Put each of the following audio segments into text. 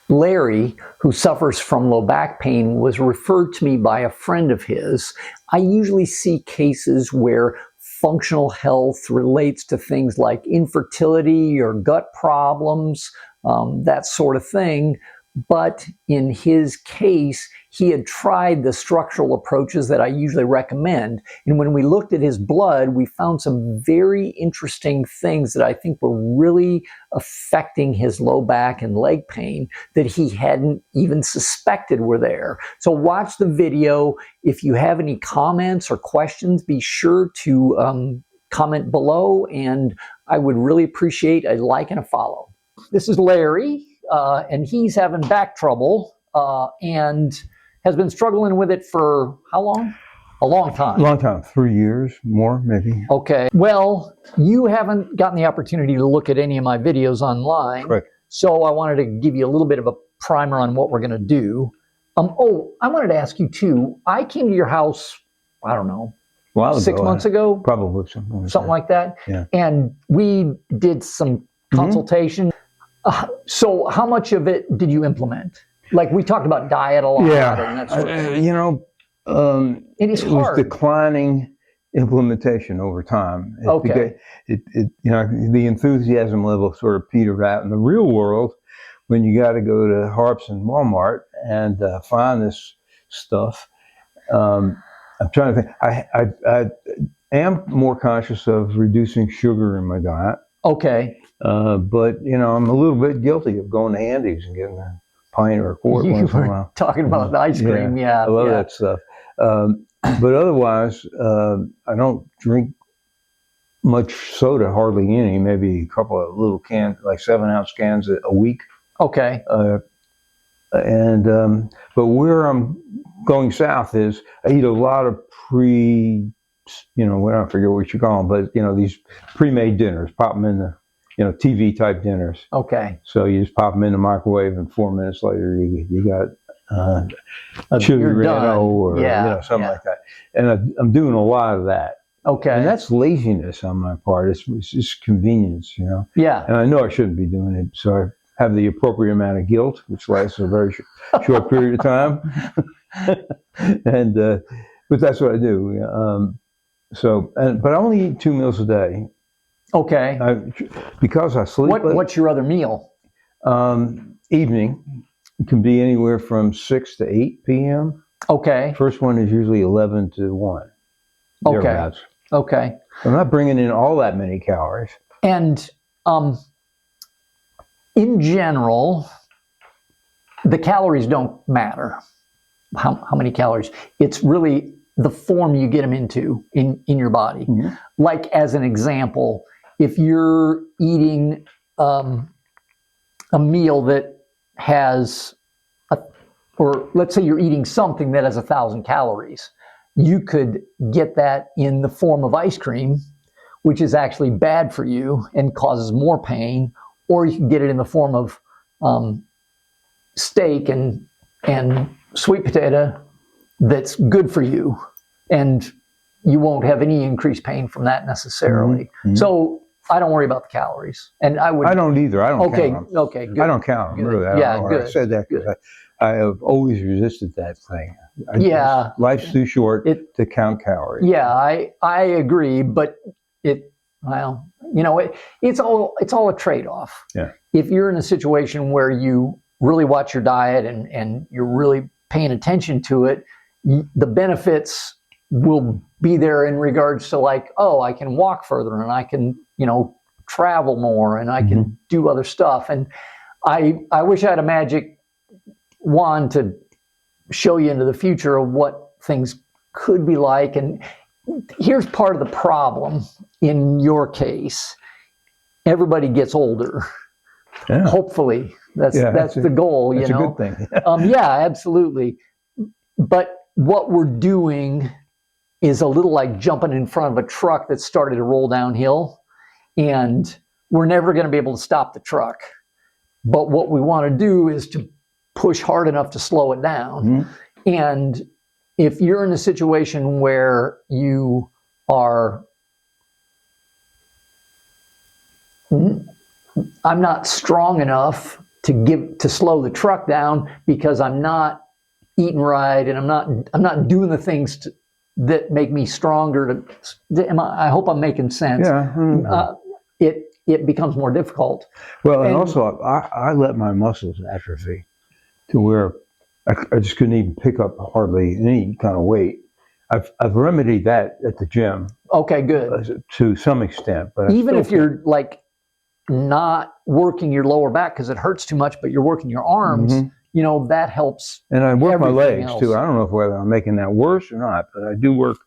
Larry, who suffers from low back pain, was referred to me by a friend of his. I usually see cases where functional health relates to things like infertility or gut problems, that sort of thing. But in his case, he had tried the structural approaches that I usually recommend. And when we looked at his blood, we found some very interesting things that I think were really affecting his low back and leg pain that he hadn't even suspected were there. So watch the video. If you have any comments or questions, be sure to comment below, and I would really appreciate a like and a follow. This is Larry. And he's having back trouble and has been struggling with it for how long? A long time. Long time, 3 years, more maybe. Okay. Well, you haven't gotten the opportunity to look at any of my videos online. Correct. So I wanted to give you a little bit of a primer on what we're going to do. Oh, I wanted to ask you too. I came to your house, I don't know, 6 months ago? Probably something like that. Yeah. And we did some consultation. So how much of it did you implement? Like we talked about diet a lot. Yeah, and that sort of thing. you know, it is it hard. was declining implementation over time. Okay. You know, the enthusiasm level sort of petered out in the real world when you got to go to Harps and Walmart and find this stuff. I'm trying to think. I am more conscious of reducing sugar in my diet. Okay. But, you know, I'm a little bit guilty of going to Andy's and getting a pint or a quart once in a while. Talking about the ice cream, yeah. I love that stuff. But otherwise, I don't drink much soda, hardly any, maybe a couple of little cans, like 7-ounce cans a week. Okay. But where I'm going south is I eat a lot of I forget what you call them, but, you know, these pre-made dinners, pop them in the, TV type dinners. Okay. So you just pop them in the microwave, and 4 minutes later you got chili reno or something like that. And I'm doing a lot of that. Okay. And that's laziness on my part. It's just convenience, Yeah. And I know I shouldn't be doing it, so I have the appropriate amount of guilt, which lasts a very short period of time. But that's what I do. But I only eat 2 meals a day. Okay. Because I sleep. What's your other meal? Evening. It can be anywhere from 6 to 8 p.m. Okay. First one is usually 11 to 1. Okay. Thereabouts. Okay. I'm not bringing in all that many calories. And in general, the calories don't matter. How many calories? It's really the form you get them into in your body. Mm-hmm. Like as an example, if you're eating a meal that has, or let's say you're eating something that has 1,000 calories, you could get that in the form of ice cream, which is actually bad for you and causes more pain, or you can get it in the form of steak and sweet potato that's good for you, and you won't have any increased pain from that necessarily. Mm-hmm. So I don't worry about the calories, and I don't either. I don't count them. Okay, good. I don't count them. Really. I don't know why I said that, because I have always resisted that thing. Life's too short to count calories. Yeah, I agree, but it's all a trade-off. Yeah. If you're in a situation where you really watch your diet and you're really paying attention to it, the benefits will be there in regards to like, oh, I can walk further and I can, travel more and I can do other stuff. And I wish I had a magic wand to show you into the future of what things could be like. And here's part of the problem in your case. Everybody gets older. Yeah. Hopefully. That's the goal, That's a good thing. Yeah, absolutely. But what we're doing is a little like jumping in front of a truck that started to roll downhill, and we're never going to be able to stop the truck. But what we want to do is to push hard enough to slow it down. Mm-hmm. And if you're in a situation where you are, I'm not strong enough to slow the truck down because I'm not eating right and I'm not doing the things that make me stronger. I hope I'm making sense. Yeah. Mm-hmm. It becomes more difficult. Well, and also I let my muscles atrophy to where I just couldn't even pick up hardly any kind of weight. I've remedied that at the gym. Okay, good. To some extent, but even if you're like not working your lower back because it hurts too much, but you're working your arms, you know, that helps. And I work my legs else. too. I don't know whether I'm making that worse or not, but I do work.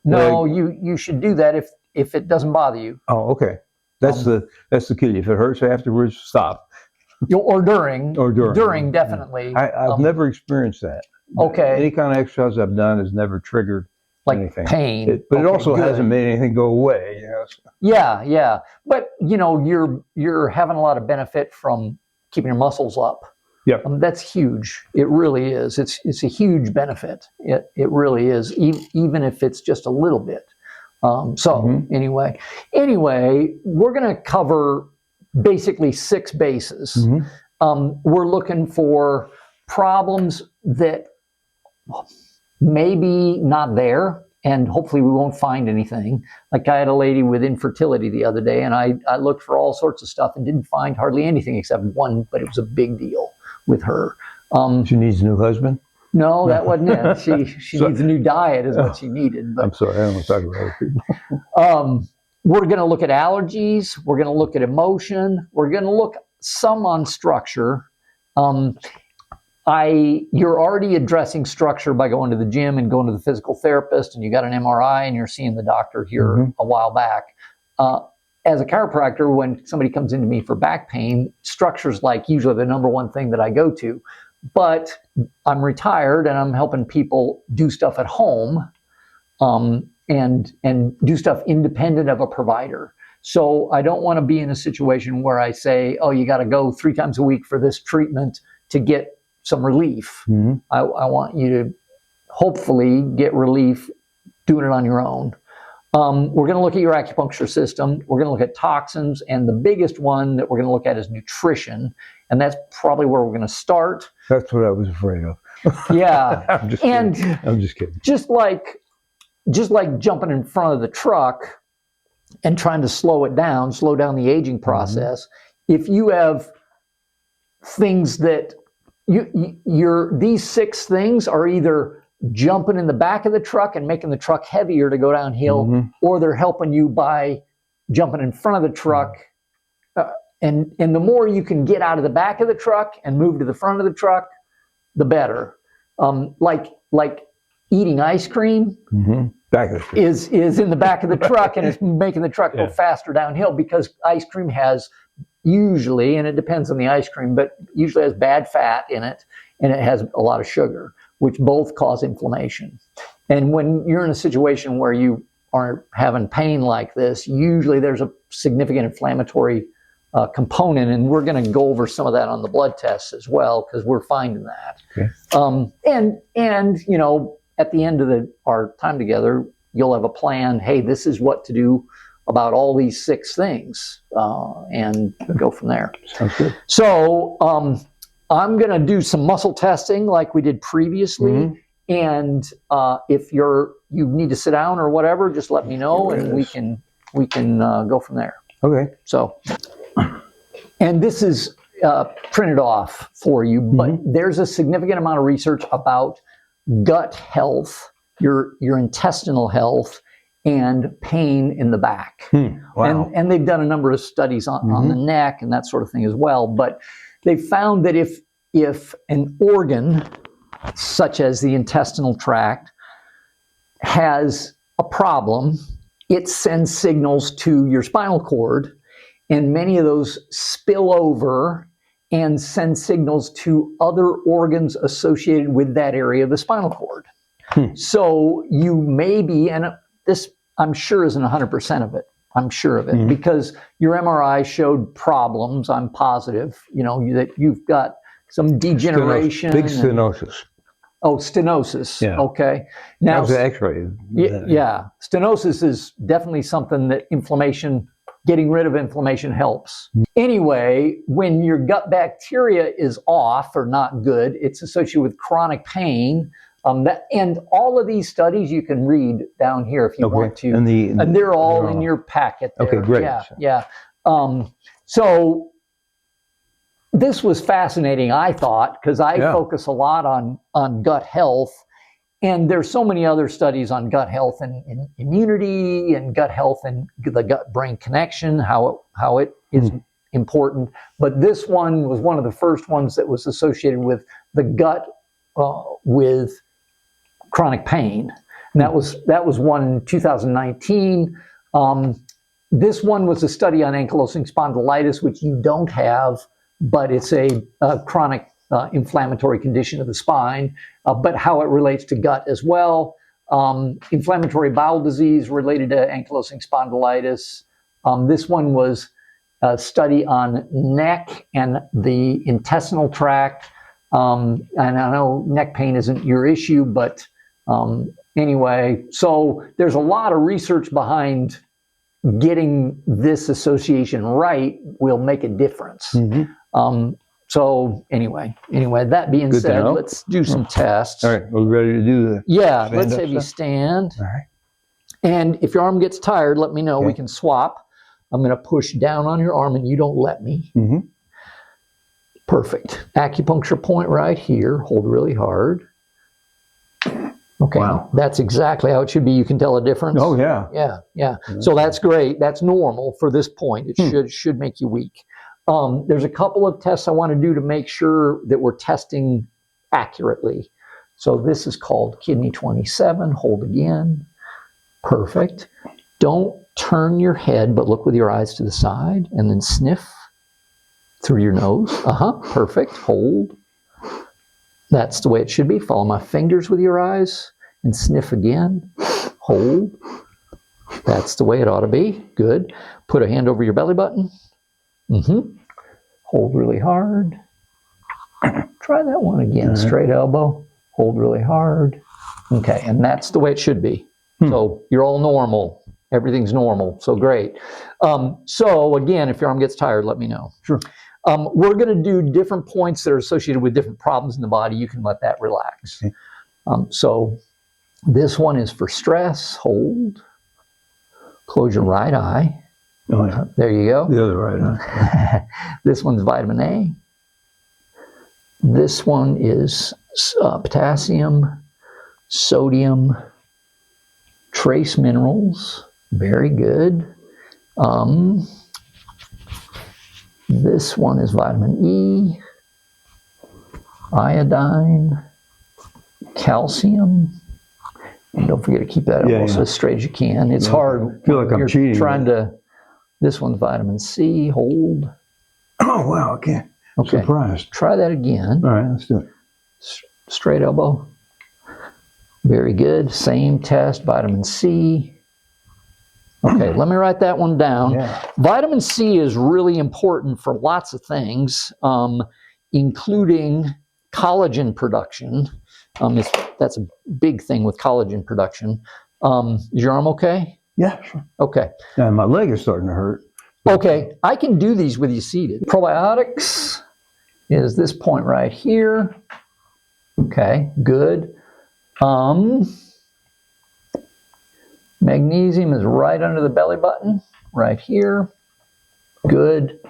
No, you should do that if it doesn't bother you. Oh, okay. That's the key. If it hurts afterwards, stop. Or during. During, definitely. I've never experienced that. Okay. Any kind of exercise I've done has never triggered like anything. Pain. But it also hasn't made anything go away. You know? Yeah. But you know, you're having a lot of benefit from keeping your muscles up. Yeah. That's huge. It really is. It's a huge benefit. It really is, even if it's just a little bit. Anyway, we're going to cover basically 6 bases. We're looking for problems that maybe not there, and hopefully we won't find anything. Like I had a lady with infertility the other day, and I looked for all sorts of stuff and didn't find hardly anything except one, but it was a big deal with her. She needs a new husband? No, that wasn't it. She needs a new diet is what she needed. But, I'm sorry, I don't want to talk about other people. We're going to look at allergies. We're going to look at emotion. We're going to look some on structure. You're already addressing structure by going to the gym and going to the physical therapist, and you got an MRI and you're seeing the doctor here a while back. As a chiropractor, when somebody comes into me for back pain, structure's like usually the number one thing that I go to. But I'm retired and I'm helping people do stuff at home and do stuff independent of a provider. So I don't want to be in a situation where I say, oh, you got to go 3 times a week for this treatment to get some relief. I want you to hopefully get relief doing it on your own. We're going to look at your acupuncture system. We're going to look at toxins. And the biggest one that we're going to look at is nutrition. And that's probably where we're going to start. That's what I was afraid of. Yeah. I'm just kidding. Just like jumping in front of the truck and trying to slow down the aging process. If you have things that these 6 things are either jumping in the back of the truck and making the truck heavier to go downhill, or they're helping you by jumping in front of the truck. And the more you can get out of the back of the truck and move to the front of the truck, the better. Like eating ice cream, back of the is in the back of the truck, and it's making the truck go faster downhill because ice cream has usually, and it depends on the ice cream, but usually has bad fat in it, and it has a lot of sugar, which both cause inflammation. And when you're in a situation where you are having pain like this, usually there's a significant inflammatory component, and we're going to go over some of that on the blood tests as well, because we're finding that. Okay. And you know, at the end of our time together, you'll have a plan. Hey, this is what to do about all these 6 things, and go from there. Sounds good. So I'm going to do some muscle testing like we did previously. And if you need to sit down or whatever, just let me know, and we can go from there. Okay. So, and this is printed off for you, but there's a significant amount of research about gut health, your intestinal health, and pain in the back. Wow. And they've done a number of studies on the neck and that sort of thing as well. But they found that if an organ, such as the intestinal tract, has a problem, it sends signals to your spinal cord, and many of those spill over and send signals to other organs associated with that area of the spinal cord. So you may be, and this I'm sure isn't 100% of it. I'm sure of it because your MRI showed problems. I'm positive, that you've got some degeneration. Big stenosis. Oh, stenosis. Yeah. Okay. Now, that was an X-ray. Yeah. Stenosis is definitely something that inflammation getting rid of inflammation helps. Anyway, when your gut bacteria is off or not good, it's associated with chronic pain. And all of these studies you can read down here if you want to. And they're all in your packet there. Okay, great. Yeah. So this was fascinating, I thought, because I focus a lot on gut health. And there's so many other studies on gut health and immunity and gut health and the gut-brain connection, how it is important. But this one was one of the first ones that was associated with the gut with chronic pain. And that was one in 2019. This one was a study on ankylosing spondylitis, which you don't have, but it's a chronic inflammatory condition of the spine, but how it relates to gut as well. Inflammatory bowel disease related to ankylosing spondylitis. This one was a study on neck and the intestinal tract. And I know neck pain isn't your issue, but anyway, so there's a lot of research behind getting this association right will make a difference. So anyway, that being said, let's do some tests. All right, we're ready to do the let's have you stand. All right. And if your arm gets tired, let me know. We can swap. I'm going to push down on your arm and you don't let me. Perfect. Acupuncture point right here. Hold really hard. Okay, that's exactly how it should be. You can tell a difference. Oh, yeah. Yeah. So that's great. That's normal for this point. It should make you weak. There's a couple of tests I want to do to make sure that we're testing accurately. So this is called kidney 27. Hold again. Perfect. Don't turn your head, but look with your eyes to the side and then sniff through your nose. Perfect. Hold. That's the way it should be. Follow my fingers with your eyes and sniff again. Hold. That's the way it ought to be. Good. Put a hand over your belly button. Hold really hard. Try that one again. Straight elbow. Hold really hard. Okay, and that's the way it should be. So you're all normal. Everything's normal. So great. So again, if your arm gets tired, let me know. Sure. We're going to do different points that are associated with different problems in the body. You can let that relax. Okay. So this one is for stress. Hold. Close your right eye. Oh, yeah. There you go. The other right eye. This one's vitamin A. This one is potassium, sodium, trace minerals. Very good. This one is vitamin E, iodine, calcium. And don't forget to keep that almost as straight as you can. It's hard. I feel like I'm cheating. Trying to. This one's vitamin C. Hold. Oh, wow. Okay. Surprised. Try that again. All right, let's do it. Straight elbow. Very good. Same test. Vitamin C. Okay, let me write that one down. Yeah. Vitamin C is really important for lots of things, including collagen production. That's a big thing with collagen production. Is your arm okay? Yeah, sure. Okay. And my leg is starting to hurt. Okay, I can do these with you seated. Probiotics is this point right here. Okay, good. Magnesium is right under the belly button, right here. Good.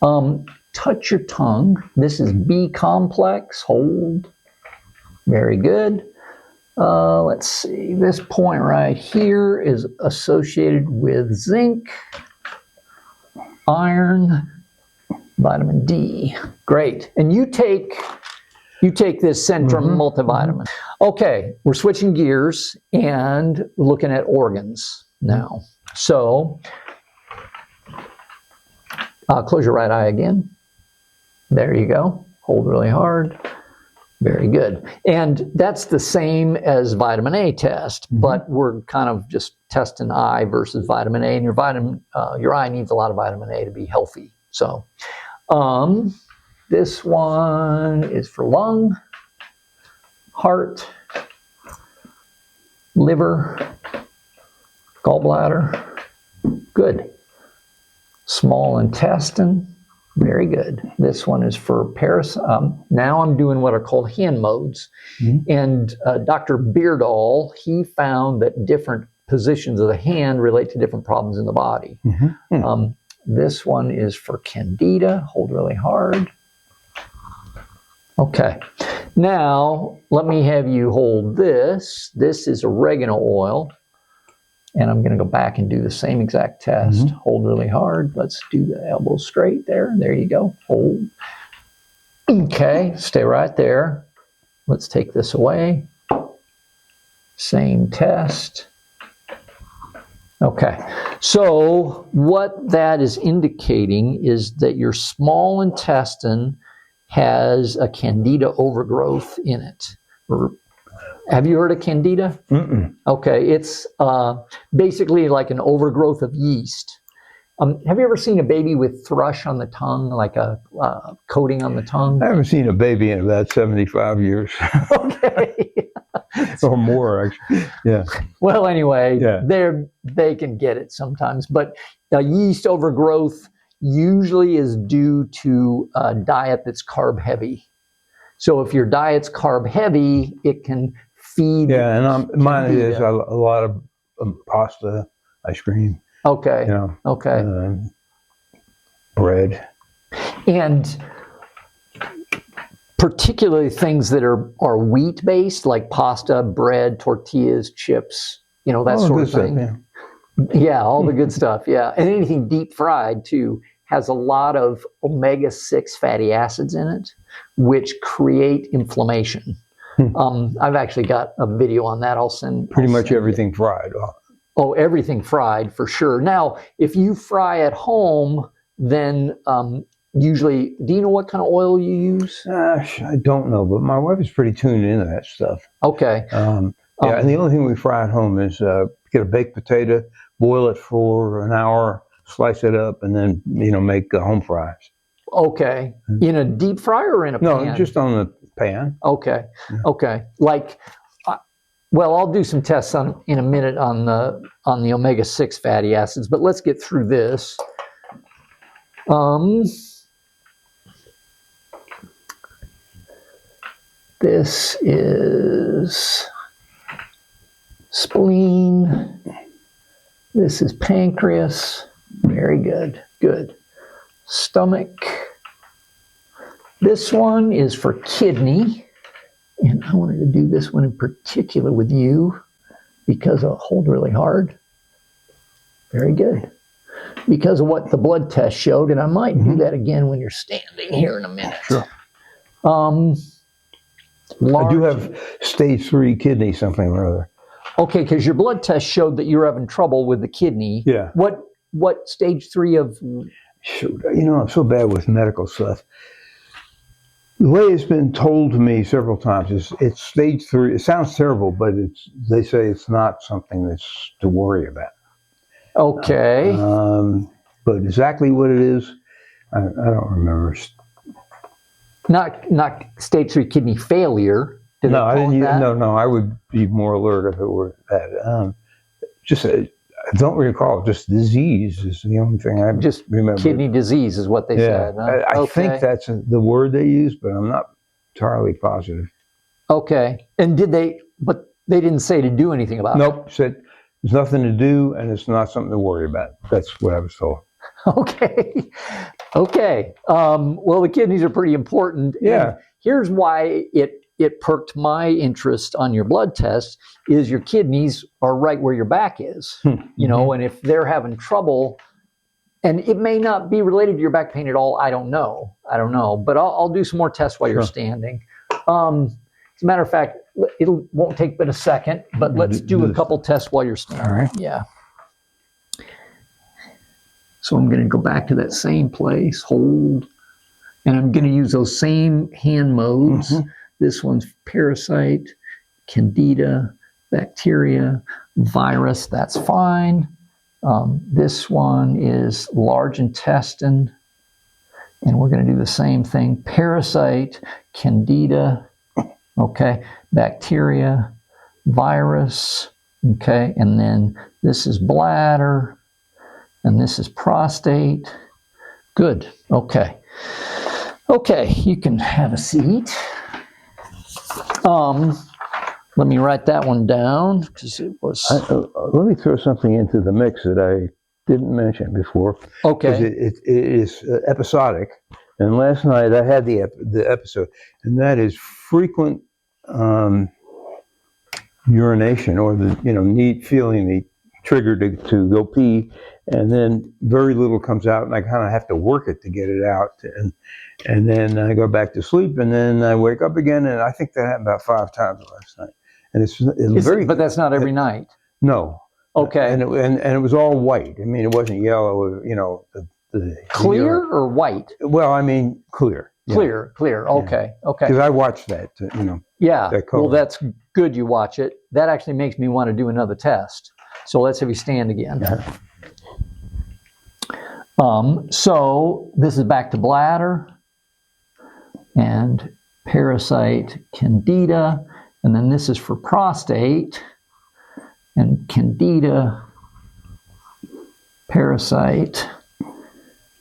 Touch your tongue. This is B complex. Hold. Very good. Let's see. This point right here is associated with zinc, iron, vitamin D. Great. And you take this Centrum multivitamin. Okay, we're switching gears and looking at organs now. So, close your right eye again. There you go. Hold really hard. Very good. And that's the same as vitamin A test, but we're kind of just testing eye versus vitamin A, and your eye needs a lot of vitamin A to be healthy. So, this one is for lung, heart, liver, gallbladder. Good. Small intestine. Very good. This one is for now I'm doing what are called hand modes. Mm-hmm. And Dr. Beardall, he found that different positions of the hand relate to different problems in the body. Mm-hmm. This one is for candida. Hold really hard. Okay. Now, let me have you hold this. This is oregano oil. And I'm going to go back and do the same exact test. Mm-hmm. Hold really hard. Let's do the elbow straight there. There you go. Hold. Okay, stay right there. Let's take this away. Same test. Okay, so what that is indicating is that your small intestine has a candida overgrowth in it. Have you heard of candida? Mm-mm. Okay, it's basically like an overgrowth of yeast. Have you ever seen a baby with thrush on the tongue, like a coating on the tongue? I haven't seen a baby in about 75 years. Okay. Or more, actually. Yeah. Well, anyway, Yeah. they can get it sometimes. But yeast overgrowth usually is due to a diet that's carb heavy. So if your diet's carb heavy, it can feed. Yeah, and mine candida. is a lot of pasta, ice cream. Okay. You know, Okay. Bread. And particularly things that are wheat based, like pasta, bread, tortillas, chips, that sort of thing. Stuff, yeah, all the good stuff. Yeah, and anything deep fried too has a lot of omega-6 fatty acids in it, which create inflammation. I've actually got a video on that. I'll send. Pretty much everything fried. Oh, everything fried for sure. Now, if you fry at home, then usually, do you know what kind of oil you use? I don't know, but my wife is pretty tuned into that stuff. Okay. And the only thing we fry at home is get a baked potato, boil it for an hour, slice it up, and then make home fries. Okay. In a deep fryer or in a pan? No, just on the pan. Okay. Yeah. Okay. Well, I'll do some tests in a minute on the omega-6 fatty acids, but let's get through this. This is spleen. This is pancreas. Very good. Good. Stomach. This one is for kidney. And I wanted to do this one in particular with you because I'll hold really hard. Very good. Because of what the blood test showed, and I might do that again when you're standing here in a minute. Sure. I do have stage 3 kidney something or other. Okay, because your blood test showed that you're having trouble with the kidney. Yeah. What stage 3 of? Shoot, I'm so bad with medical stuff. The way it's been told to me several times is it's stage 3. It sounds terrible, but they say it's not something that's to worry about. Okay. But exactly what it is, I don't remember. Not stage 3 kidney failure. No, I didn't. No, I would be more alert if it were that. I don't recall. Just disease is the only thing I just remember. Kidney disease is what they said. Huh? I think that's the word they use, but I'm not entirely positive. Okay. And but they didn't say to do anything about it? Nope. Said there's nothing to do and it's not something to worry about. That's what I was told. Okay. Okay. Well, the kidneys are pretty important. Yeah. And here's why it perked my interest on your blood test is your kidneys are right where your back is, and if they're having trouble, and it may not be related to your back pain at all. I don't know, but I'll do some more tests while you're standing. As a matter of fact, it won't take but a second, but let's do a couple tests while you're standing. All right. Yeah. So I'm going to go back to that same place, hold, and I'm going to use those same hand modes. This one's parasite, candida, bacteria, virus, that's fine. This one is large intestine, and we're going to do the same thing. Parasite, candida, okay, bacteria, virus, okay, and then this is bladder, And this is prostate. Good. Okay. Okay, you can have a seat. Let me write that one down because it was. Let me throw something into the mix that I didn't mention before. Okay. It is episodic, and last night I had the episode, and that is frequent urination, or the need feeling the trigger to go pee, and then very little comes out, and I kind of have to work it to get it out, and then I go back to sleep, and then I wake up again, and I think that happened about 5 times last night, and it's very. But that's not every night. No. Okay. And it was all white. I mean, it wasn't yellow. Clear or white? Well, I mean, clear. Clear. Okay. Okay. Because I watched that. Yeah. That well, that's good. You watch it. That actually makes me want to do another test. So let's have you stand again. Yeah. So this is back to bladder and parasite candida, and then this is for prostate and candida, parasite,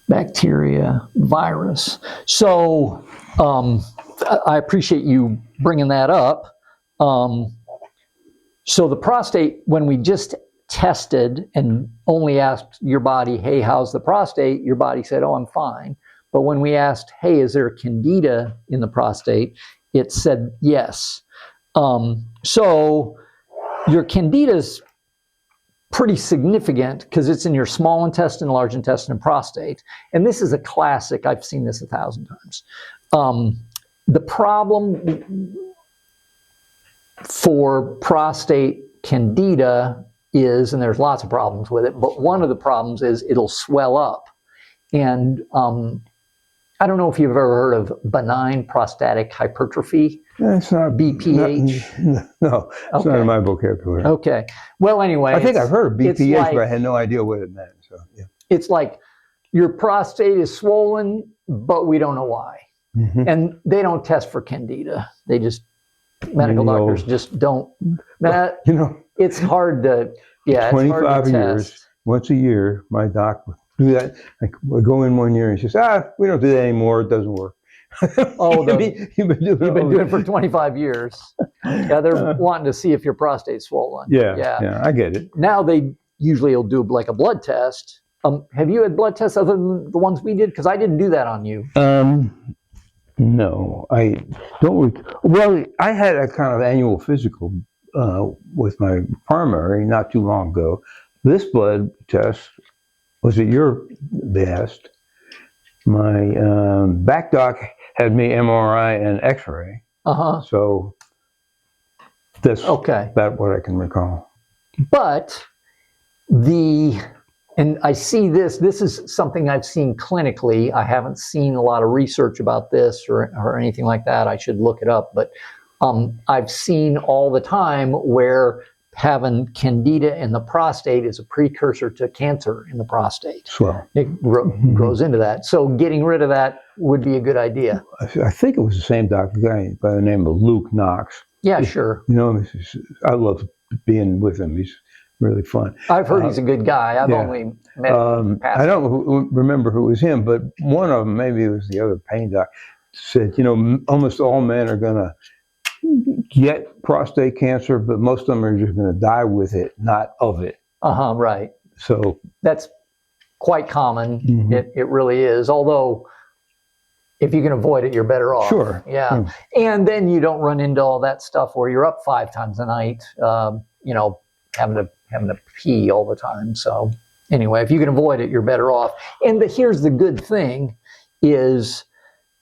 bacteria, virus. So I appreciate you bringing that up. So the prostate, when we just tested and only asked your body, hey, how's the prostate? Your body said, oh, I'm fine. But when we asked, hey, is there candida in the prostate? It said yes. So your candida is pretty significant because it's in your small intestine, large intestine, and prostate. And this is a classic. I've seen this 1,000 times. The problem for prostate candida is, and there's lots of problems with it, but one of the problems is it'll swell up. And I don't know if you've ever heard of benign prostatic hypertrophy. It's not BPH. No, it's not in my vocabulary. Okay. Well, anyway, I think I've heard of BPH, but I had no idea what it meant. So yeah. It's like your prostate is swollen, but we don't know why. Mm-hmm. And they don't test for candida. They just medical doctors just don't. That it's hard to. Yeah, 25 it's hard to years, test. Once a year, my doc would do that. We'll go in one year and she says, we don't do that anymore. It doesn't work. Oh, you've been doing it for 25 years. Yeah, they're wanting to see if your prostate's swollen. Yeah, I get it. Now they usually will do like a blood test. Have you had blood tests other than the ones we did? Because I didn't do that on you. No, I don't. Well, I had a kind of annual physical with my primary not too long ago. This blood test was at your behest. My back doc had me MRI and X-ray. So that's about what I can recall. But and I see this is something I've seen clinically. I haven't seen a lot of research about this or anything like that. I should look it up. But I've seen all the time where having candida in the prostate is a precursor to cancer in the prostate. Well, it grows into that. So getting rid of that would be a good idea. I think it was the same guy by the name of Luke Knox. Yeah, sure. I love being with him. He's really fun. I've heard he's a good guy. I've only met him. I don't remember who was him, but one of them, maybe it was the other pain doc, said, almost all men are going to get prostate cancer, but most of them are just going to die with it, not of it. Right. So that's quite common. Mm-hmm. It really is. Although, if you can avoid it, you're better off. Sure. Yeah. And then you don't run into all that stuff where you're up 5 times a night, having to pee all the time. So anyway, if you can avoid it, you're better off. And here's the good thing is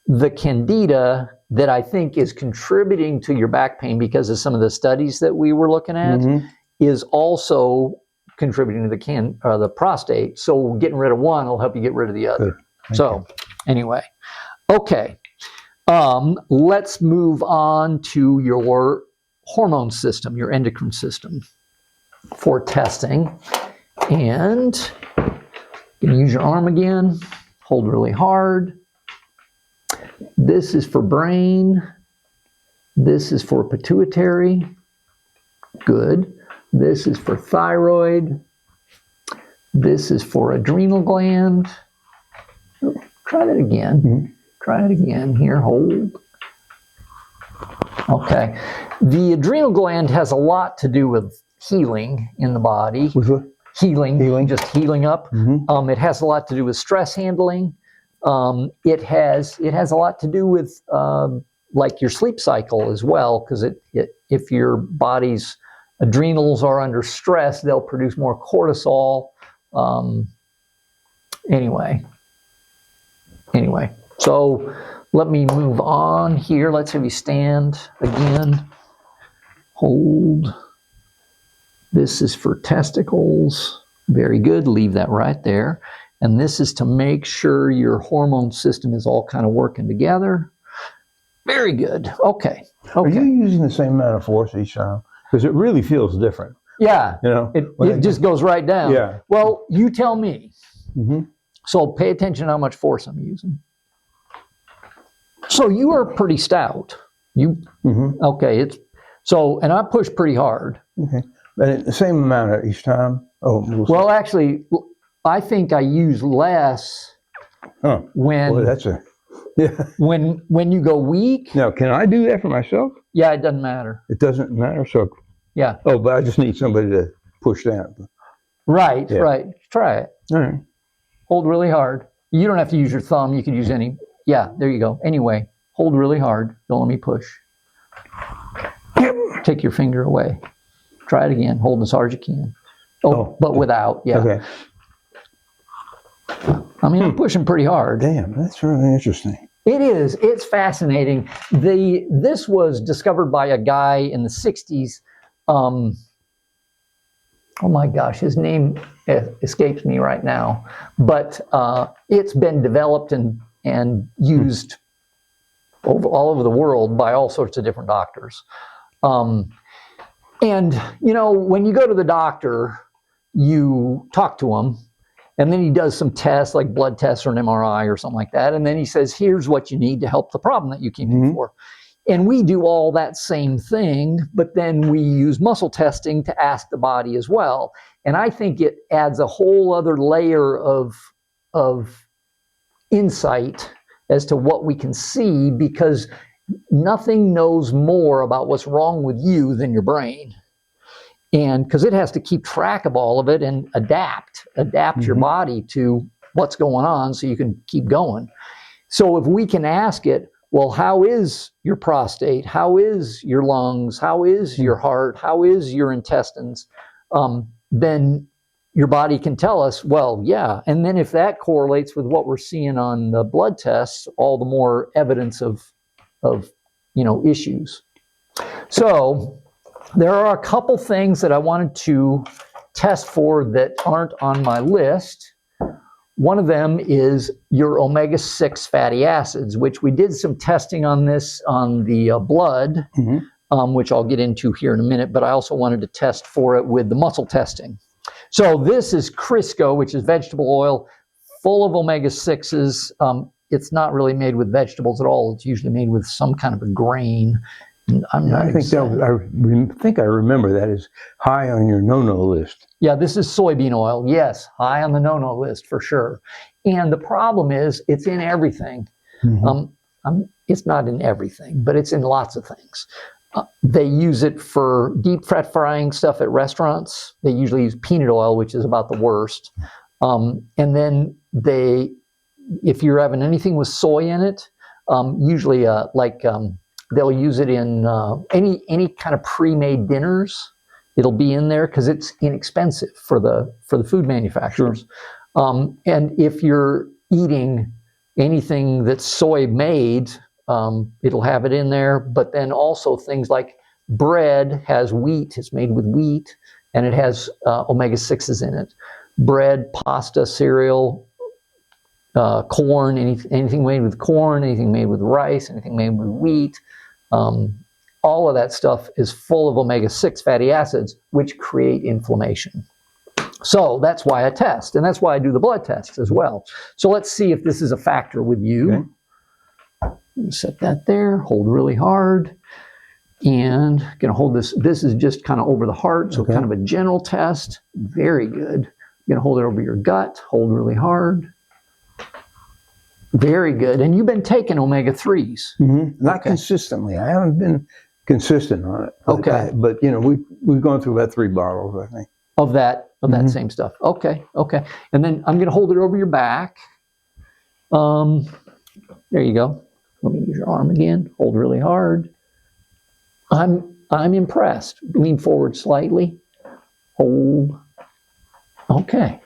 the candida that I think is contributing to your back pain because of some of the studies that we were looking at is also contributing to the prostate. So getting rid of one will help you get rid of the other. So anyway, okay. Let's move on to your hormone system, your endocrine system for testing. And you can use your arm again, hold really hard. This is for brain. This is for pituitary. Good. This is for thyroid. This is for adrenal gland. Oh, try that again. Mm-hmm. Try it again. Here, hold. Okay. The adrenal gland has a lot to do with healing in the body. With what? Healing, just healing up. Mm-hmm. It has a lot to do with stress handling. It has a lot to do with like your sleep cycle as well, because if your body's adrenals are under stress, they'll produce more cortisol. Anyway, so let me move on here. Let's have you stand again. Hold. This is for testicles. Very good. Leave that right there. And this is to make sure your hormone system is all kind of working together. Very good. Okay. Are you using the same amount of force each time? Because it really feels different. Yeah. You know, it just goes right down. Yeah. Well, you tell me. Mm-hmm. So pay attention to how much force I'm using. So you are pretty stout. Okay. And I push pretty hard. Okay. But the same amount each time? Well, actually, I think I use less when when you go weak. Now, can I do that for myself? Yeah, it doesn't matter. It doesn't matter. So yeah. Oh, but I just need somebody to push down. Right. Yeah. Right. Try it. All right. Hold really hard. You don't have to use your thumb. You could use any. Yeah. There you go. Anyway, hold really hard. Don't let me push. Take your finger away. Try it again. Hold as hard as you can. But without. Yeah. Okay. I mean, I'm pushing pretty hard. Damn, that's really interesting. It is. It's fascinating. This was discovered by a guy in the 60s. Oh my gosh, his name escapes me right now. But it's been developed and used all over the world by all sorts of different doctors. And, you know, when you go to the doctor, you talk to him, and then he does some tests, like blood tests or an MRI or something like that. And then he says, here's what you need to help the problem that you came in for. And we do all that same thing, but then we use muscle testing to ask the body as well. And I think it adds a whole other layer of insight as to what we can see, because nothing knows more about what's wrong with you than your brain. And because it has to keep track of all of it and adapt your body to what's going on so you can keep going. So if we can ask it, well, how is your prostate? How is your lungs? How is your heart? How is your intestines? Then your body can tell us, well, yeah. And then if that correlates with what we're seeing on the blood tests, all the more evidence of issues. So there are a couple things that I wanted to test for that aren't on my list. One of them is your omega-6 fatty acids, which we did some testing on this on the blood, which I'll get into here in a minute, but I also wanted to test for it with the muscle testing. So this is Crisco, which is vegetable oil, full of omega-6s. It's not really made with vegetables at all. It's usually made with some kind of a grain. I think I remember that is high on your no-no list. Yeah, this is soybean oil. Yes, high on the no-no list for sure. And the problem is it's in everything. It's not in everything, but it's in lots of things. They use it for deep fat frying stuff at restaurants. They usually use peanut oil, which is about the worst. And then if you're having anything with soy in it, usually they'll use it in any kind of pre-made dinners. It'll be in there because it's inexpensive for the food manufacturers. Sure. And if you're eating anything that's soy made, it'll have it in there. But then also things like bread has wheat. It's made with wheat, and it has omega-6s in it. Bread, pasta, cereal, corn, anything made with corn, anything made with rice, anything made with wheat. All of that stuff is full of omega-6 fatty acids, which create inflammation. So that's why I test, and that's why I do the blood tests as well. So let's see if this is a factor with you. Okay. Set that there, hold really hard, and going to hold this. This is just kind of over the heart, so kind of a general test. Very good. You're going to hold it over your gut. Hold really hard. Very good. And you've been taking omega-3s. Not consistently. I haven't been consistent on it. But Okay. But you know, we've gone through about 3 bottles, I think. Of that same stuff. Okay. And then I'm going to hold it over your back. There you go. Let me use your arm again. Hold really hard. I'm impressed. Lean forward slightly. Hold. Okay.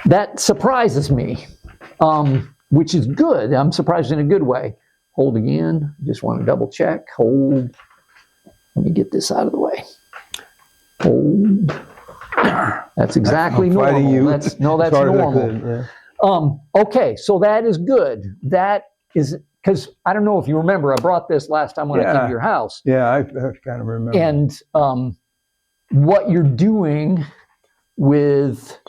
That surprises me, which is good. I'm surprised in a good way. Hold again. Just want to double check. Hold. Let me get this out of the way. Hold. That's exactly normal. That's normal. Okay, so that is good. That is, because I don't know if you remember, I brought this last time when I came to your house. Yeah, I kind of remember. And what you're doing with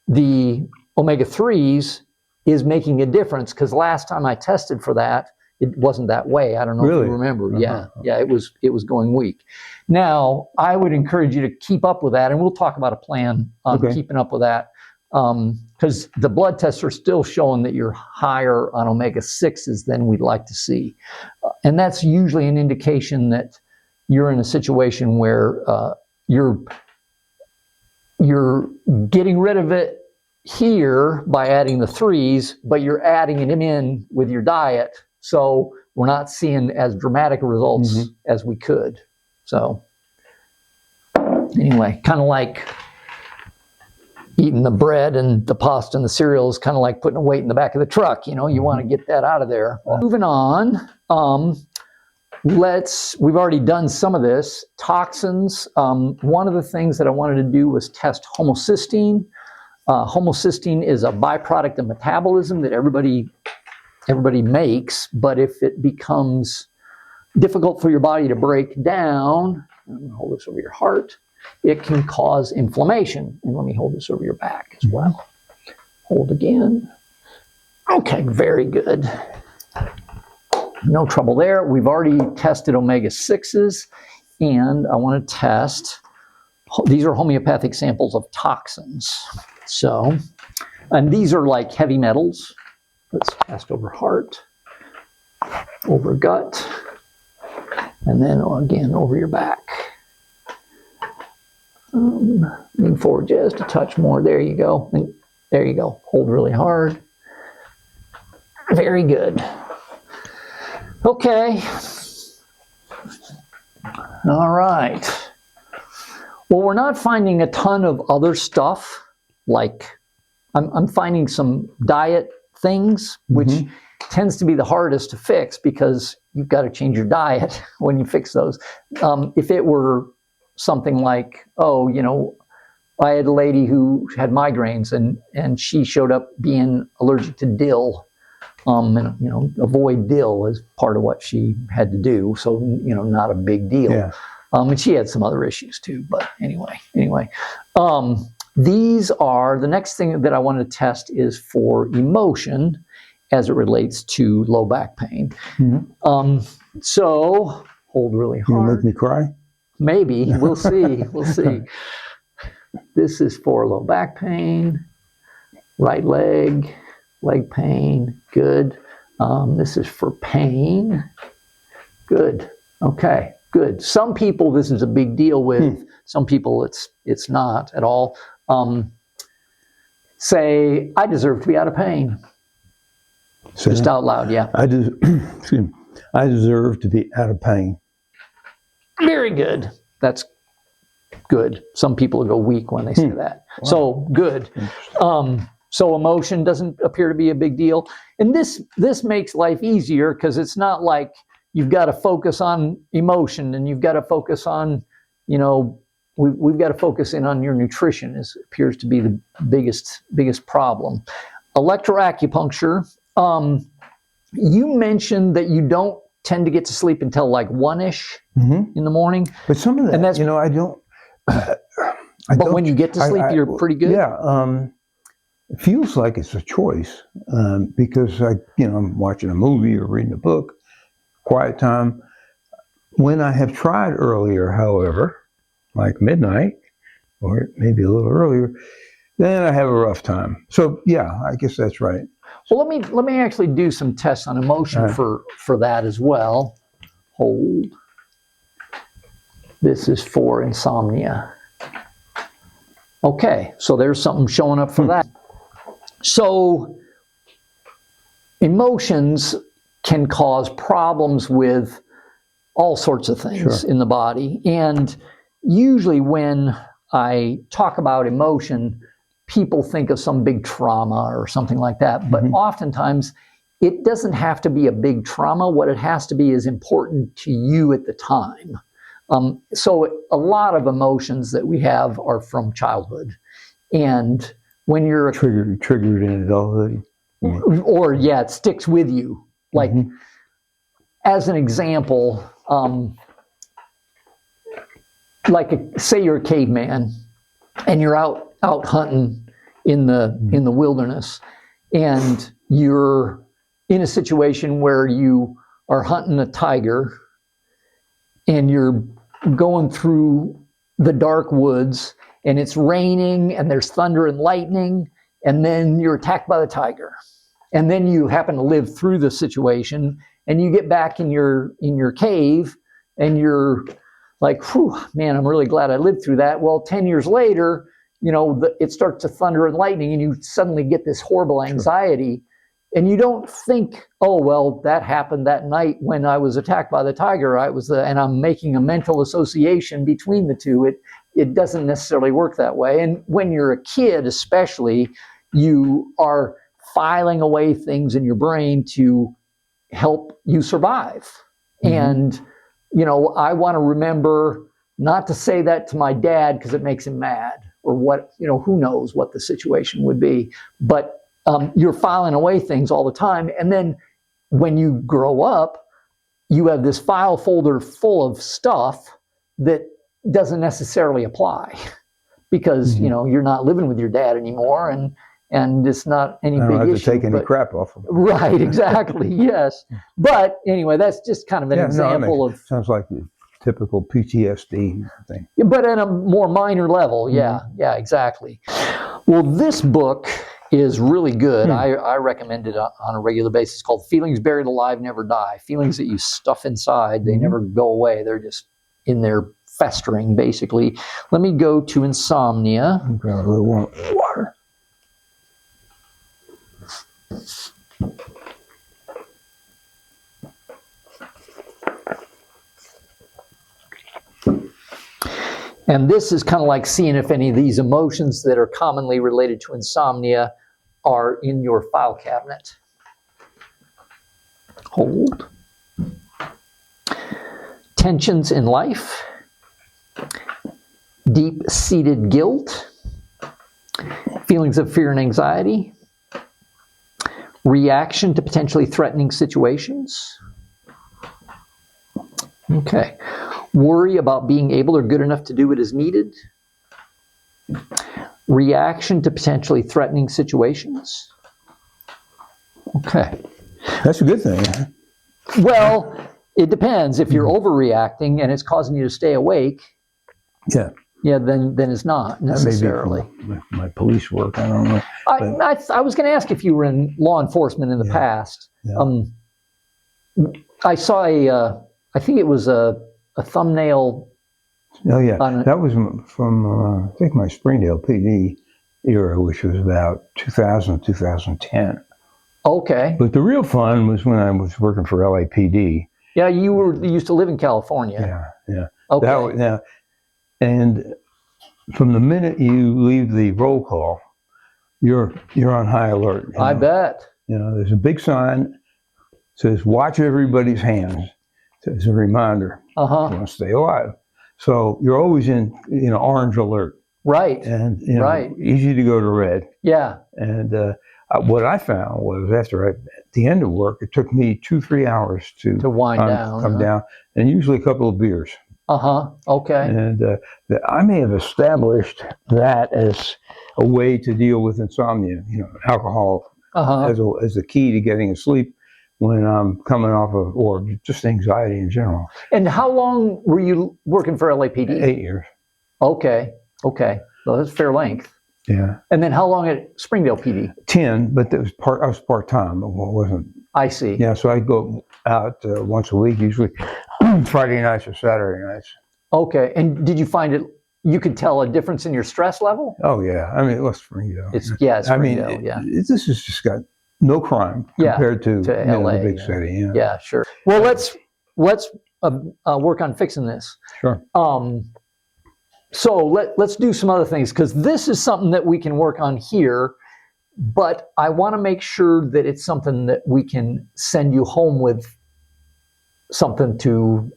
the omega-3s is making a difference, because last time I tested for that, it wasn't that way. I don't know if you remember. Yeah, it was going weak. Now, I would encourage you to keep up with that, and we'll talk about a plan on keeping up with that, because the blood tests are still showing that you're higher on omega-6s than we'd like to see. And that's usually an indication that you're in a situation where you're getting rid of it here by adding the 3s, but you're adding them in with your diet. So we're not seeing as dramatic results as we could. So anyway, kind of like eating the bread and the pasta and the cereal is kind of like putting a weight in the back of the truck. You know, you want to get that out of there. Moving on, we've already done some of this. Toxins. One of the things that I wanted to do was test homocysteine. Homocysteine is a byproduct of metabolism that everybody makes, but if it becomes difficult for your body to break down, I'm going to hold this over your heart, it can cause inflammation. And let me hold this over your back as well. Hold again. Okay, very good. No trouble there. We've already tested omega-6s, and I want to test, these are homeopathic samples of toxins. So, and these are like heavy metals. Let's test over heart, over gut, and then again over your back. Lean forward just a touch more. There you go. And there you go. Hold really hard. Very good. Okay. All right. Well, we're not finding a ton of other stuff. Like, I'm finding some diet things, which tends to be the hardest to fix because you've got to change your diet when you fix those. If it were something like, oh, you know, I had a lady who had migraines and she showed up being allergic to dill. And, you know, avoid dill is part of what she had to do. So, you know, not a big deal. Yeah. And she had some other issues too. But anyway. These are, the next thing that I want to test is for emotion as it relates to low back pain. So hold really hard. You make me cry? Maybe. We'll see. We'll see. This is for low back pain, right leg pain. Good. This is for pain. Good. Okay. Good. Some people this is a big deal with. Some people it's not at all. Say, I deserve to be out of pain. Just out loud, yeah. I deserve to be out of pain. Very good. That's good. Some people go weak when they say that. Wow. So good. So emotion doesn't appear to be a big deal. And this makes life easier because it's not like you've got to focus on emotion and you've got to focus on, you know, we've got to focus in on your nutrition. It appears to be the biggest problem. Electroacupuncture. You mentioned that you don't tend to get to sleep until like 1-ish in the morning. But some of that, and that's, you know, I don't. But when you get to sleep, you're pretty good. Yeah. It feels like it's a choice because I'm watching a movie or reading a book, quiet time. When I have tried earlier, however, like midnight or maybe a little earlier, then I have a rough time. So yeah, I guess that's right. Well, let me actually do some tests on emotion Right. for that as well. Hold. This is for insomnia. Okay, so there's something showing up for that. So emotions can cause problems with all sorts of things in the body. And usually when I talk about emotion, people think of some big trauma or something like that. But oftentimes it doesn't have to be a big trauma. What it has to be is important to you at the time. So a lot of emotions that we have are from childhood. And when you're triggered in adulthood, or it sticks with you. Like, as an example, say you're a caveman and you're out hunting in the wilderness, and you're in a situation where you are hunting a tiger and you're going through the dark woods and it's raining and there's thunder and lightning, and then you're attacked by the tiger. And then you happen to live through the situation and you get back in your cave and you're like, whew, man, I'm really glad I lived through that. Well, 10 years later, it starts to thunder and lightning and you suddenly get this horrible anxiety. And you don't think, oh, well, that happened that night when I was attacked by the tiger. And I'm making a mental association between the two. It doesn't necessarily work that way. And when you're a kid, especially, you are filing away things in your brain to help you survive. And, I want to remember not to say that to my dad because it makes him mad, or who knows what the situation would be. But you're filing away things all the time. And then when you grow up, you have this file folder full of stuff that doesn't necessarily apply because, you're not living with your dad anymore, and it's not any big issue. I don't have to take any crap off of them. Right, exactly, yes. But anyway, that's just kind of an example of... Sounds like the typical PTSD thing. But at a more minor level, yeah, exactly. Well, this book is really good. I recommend it on a regular basis. It's called Feelings Buried Alive Never Die. Feelings that you stuff inside, they never go away. They're just in there festering, basically. Let me go to insomnia. Grab a little water. And this is kind of like seeing if any of these emotions that are commonly related to insomnia are in your file cabinet. Hold. Tensions in life. Deep-seated guilt. Feelings of fear and anxiety. Reaction to potentially threatening situations. Okay. Worry about being able or good enough to do what is needed. Reaction to potentially threatening situations. Okay. That's a good thing. Well, it depends. If you're overreacting and it's causing you to stay awake, then it's not necessarily. That may be from my police work. I don't know. I was going to ask if you were in law enforcement in the past. Yeah. I saw I think it was a thumbnail. Oh yeah, that was from I think my Springdale PD era, which was about 2000, 2010. Okay. But the real fun was when I was working for LAPD. Yeah, you used to live in California. Yeah. Okay. And from the minute you leave the roll call, you're on high alert. I bet. There's a big sign that says "Watch everybody's hands." As a reminder, you want to stay alive. So you're always in orange alert. Right. And easy to go to red. Yeah. And what I found was at the end of work, it took me 2-3 hours to wind down, come down, and usually a couple of beers. Okay. And I may have established that as a way to deal with insomnia. Alcohol as a key to getting asleep when I'm coming off of, or just anxiety in general. And how long were you working for LAPD? 8 years. Okay. Well, that's fair length. Yeah. And then how long at Springdale PD? 10, but that was I was part-time. It wasn't. I see. Yeah, so I go out once a week, usually Friday nights or Saturday nights. Okay. And did you find it, you could tell a difference in your stress level? Oh, yeah. I mean, it was Springdale. It's Springdale, Springdale, this has just got no crime compared to LA, the big city. Yeah. Yeah, sure. Well, let's work on fixing this. Sure. So let's do some other things, because this is something that we can work on here, but I want to make sure that it's something that we can send you home with something to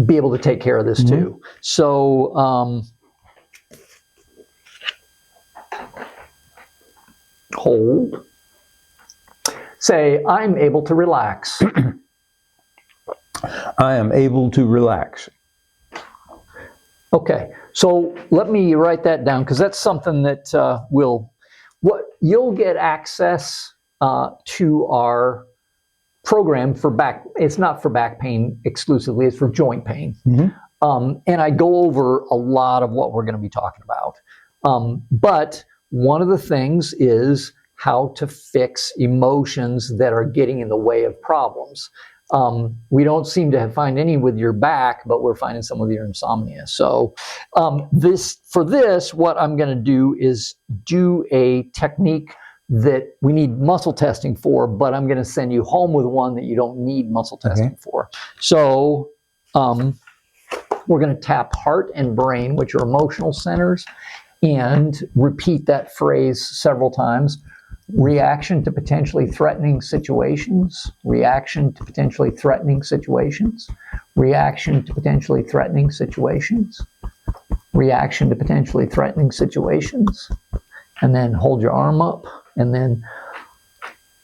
be able to take care of this too. So hold. Say, I'm able to relax. I am able to relax. Okay, so let me write that down, because that's something that you'll get access to our program for back. It's not for back pain exclusively; it's for joint pain. And I go over a lot of what we're going to be talking about. But one of the things is how to fix emotions that are getting in the way of problems. We don't seem to find any with your back, but we're finding some with your insomnia. So for this, what I'm going to do is do a technique that we need muscle testing for, but I'm going to send you home with one that you don't need muscle testing for. So we're going to tap heart and brain, which are emotional centers, and repeat that phrase several times. Reaction to potentially threatening situations. Reaction to potentially threatening situations. Reaction to potentially threatening situations. Reaction to potentially threatening situations. And then hold your arm up, and then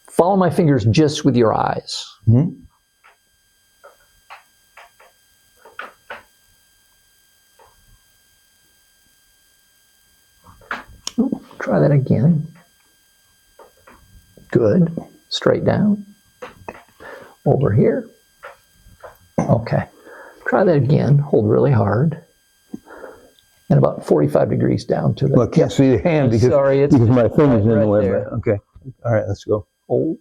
follow my fingers just with your eyes. Try that again. Good. Straight down. Over here. Okay. Try that again. Hold really hard. And about 45 degrees down to the... Well, I can't see the hand because my finger's in the way. Okay. All right, let's go. Hold.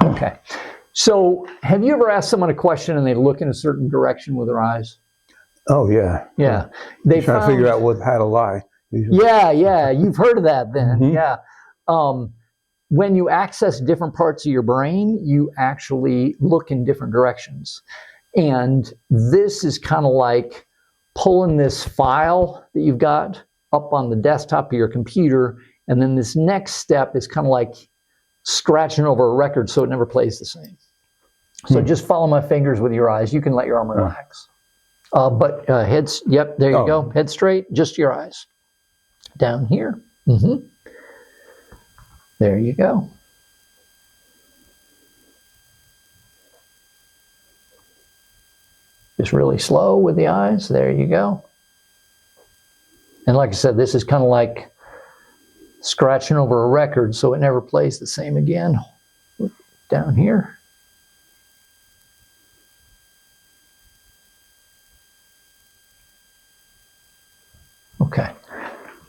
Okay. So have you ever asked someone a question and they look in a certain direction with their eyes? Oh, yeah. Yeah. They try to figure out how to lie. Usually. Yeah. You've heard of that then. Yeah. When you access different parts of your brain, you actually look in different directions. And this is kind of like pulling this file that you've got up on the desktop of your computer, and then this next step is kind of like scratching over a record so it never plays the same. So just follow my fingers with your eyes. You can let your arm relax. But heads, yep, there you go. Head straight, just your eyes. Down here. There you go. Just really slow with the eyes. There you go. And like I said, this is kind of like scratching over a record so it never plays the same again. Down here. Okay.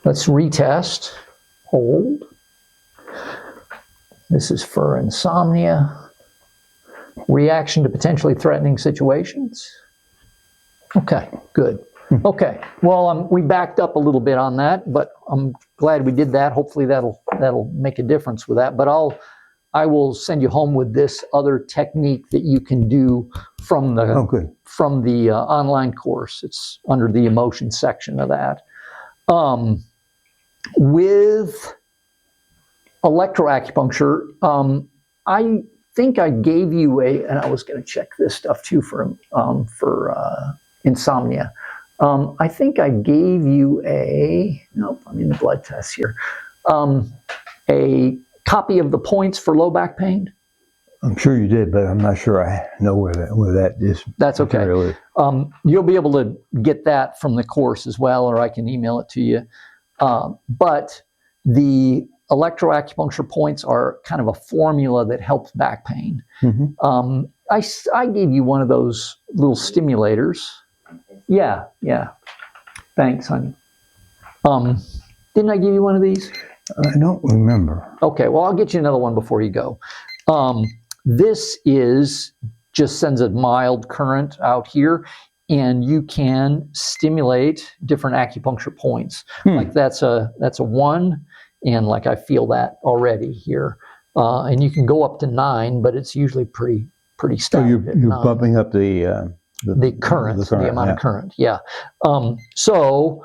Let's retest. Hold. This is for insomnia. Reaction to potentially threatening situations. Okay, good. Okay, well, we backed up a little bit on that, but I'm glad we did that. Hopefully that'll make a difference with that. But I will send you home with this other technique that you can do from the online course. It's under the emotion section of that. With electroacupuncture, I think I gave you and I was going to check this stuff too for insomnia. I think I gave you nope, I'm in the blood test here, a copy of the points for low back pain. I'm sure you did, but I'm not sure I know where that is. That's okay. You'll be able to get that from the course as well, or I can email it to you. But the electroacupuncture points are kind of a formula that helps back pain. I gave you one of those little stimulators. Yeah. Thanks, honey. Didn't I give you one of these? I don't remember. Okay, well, I'll get you another one before you go. This just sends a mild current out here, and you can stimulate different acupuncture points. Like that's a 1, and like I feel that already here. And you can go up to 9, but it's usually pretty stout. So you're bumping up the current, the amount of current. Yeah. So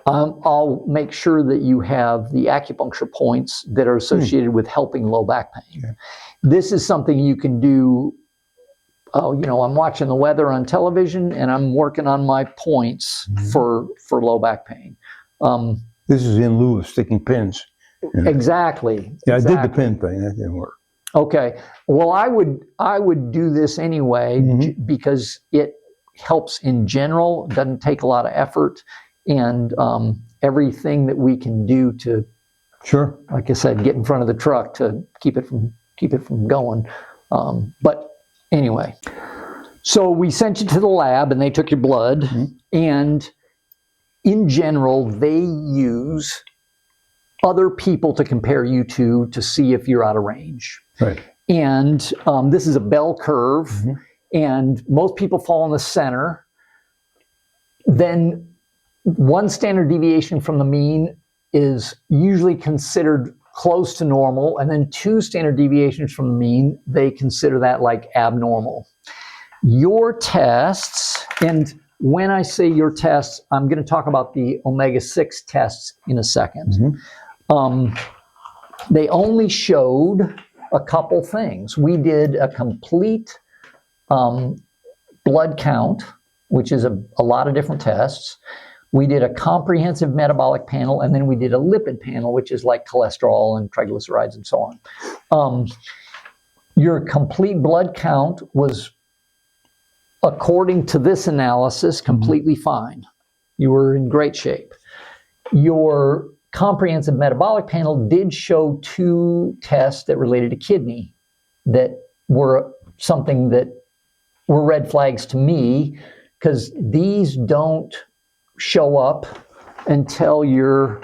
I'll make sure that you have the acupuncture points that are associated with helping low back pain. Okay. This is something you can do. I'm watching the weather on television and I'm working on my points for low back pain. This is in lieu of sticking pins. Exactly. Yeah, exactly. I did the pin thing. That didn't work. Okay. Well, I would do this anyway because it helps in general. It doesn't take a lot of effort, and everything that we can do to, like I said, get in front of the truck to keep it from going. But anyway, so we sent you to the lab and they took your blood, and in general they use other people to compare you to see if you're out of range. Right. And this is a bell curve, and most people fall in the center. Then 1 standard deviation from the mean is usually considered close to normal, and then 2 standard deviations from the mean, they consider that like abnormal. Your tests, and when I say your tests, I'm going to talk about the omega-6 tests in a second. They only showed a couple things. We did a complete blood count, which is a lot of different tests. We did a comprehensive metabolic panel, and then we did a lipid panel, which is like cholesterol and triglycerides and so on. Your complete blood count was, according to this analysis, completely fine. You were in great shape. Your comprehensive metabolic panel did show 2 tests that related to kidney that were something that were red flags to me, because these don't show up until you're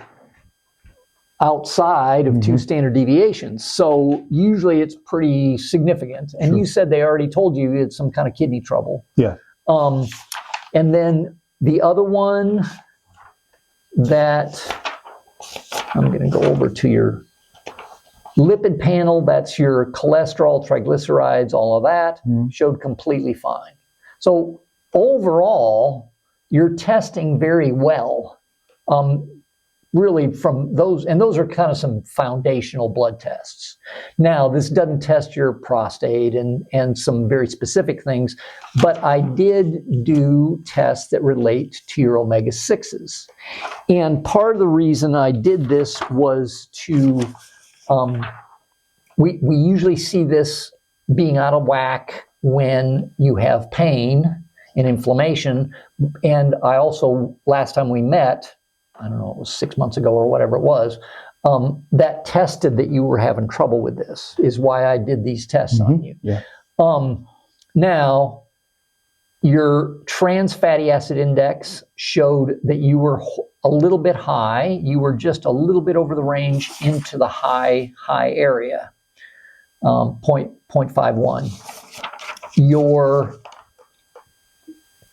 outside of 2 standard deviations. So usually it's pretty significant. And you said they already told you you had some kind of kidney trouble. Yeah. And then the other one that I'm going to go over to your lipid panel, that's your cholesterol, triglycerides, all of that, showed completely fine. So overall, you're testing very well, really from those, and those are kind of some foundational blood tests. Now, this doesn't test your prostate and some very specific things, but I did do tests that relate to your omega-6s. And part of the reason I did this was to, we usually see this being out of whack when you have pain and inflammation. And I also, last time we met, I don't know, it was 6 months ago or whatever it was, that tested that you were having trouble with this, is why I did these tests on you. Yeah. Now, your trans fatty acid index showed that you were a little bit high. You were just a little bit over the range into the high area, 0.51. Your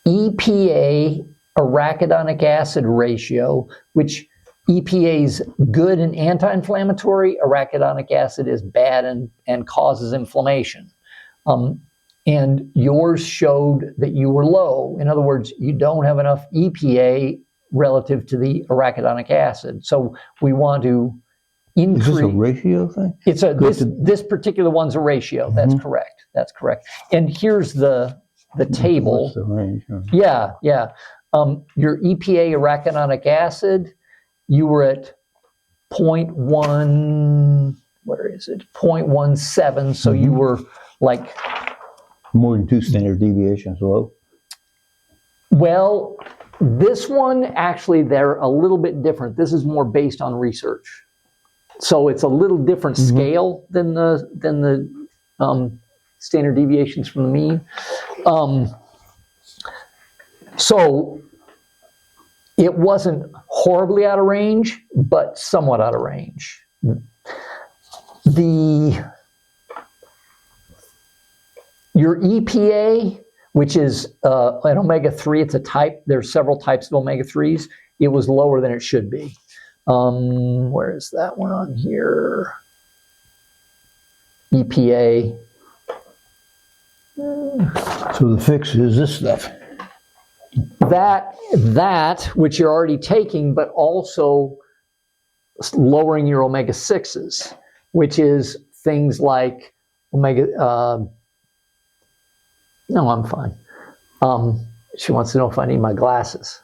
EPA arachidonic acid ratio, which EPA is good and anti-inflammatory, arachidonic acid is bad and causes inflammation. And yours showed that you were low. In other words, you don't have enough EPA relative to the arachidonic acid. So we want to increase. Is this a ratio thing? It's this particular one's a ratio. That's correct. That's correct. And here's the table. What's the range? Yeah. Your EPA arachidonic acid, you were at 0.1, where is it? 0.17. So you were like more than 2 standard deviations low. Well, this one actually, they're a little bit different. This is more based on research, so it's a little different scale than the standard deviations from the mean. So it wasn't horribly out of range, but somewhat out of range. Your EPA, which is an omega-3, it's a type, there's several types of omega-3s, it was lower than it should be. Where is that one on here? EPA. So the fix is this stuff. That which you're already taking, but also lowering your omega-6s, which is things like no, I'm fine. She wants to know if I need my glasses.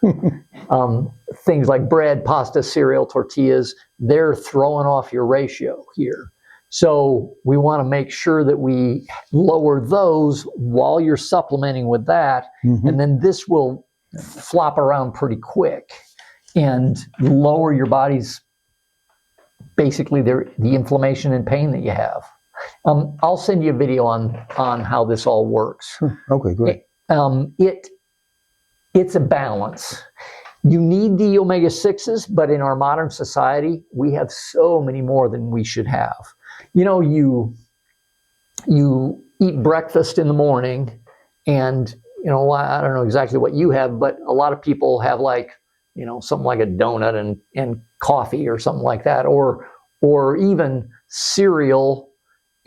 Things like bread, pasta, cereal, tortillas, they're throwing off your ratio here. So we want to make sure that we lower those while you're supplementing with that, and then this will flop around pretty quick and lower your body's, basically the inflammation and pain that you have. I'll send you a video on how this all works. Okay, great. It's a balance. You need the omega-6s, but in our modern society, we have so many more than we should have. You know, you eat breakfast in the morning, and, you know, I don't know exactly what you have, but a lot of people have, like, you know, something like a donut and coffee or something like that, or even cereal,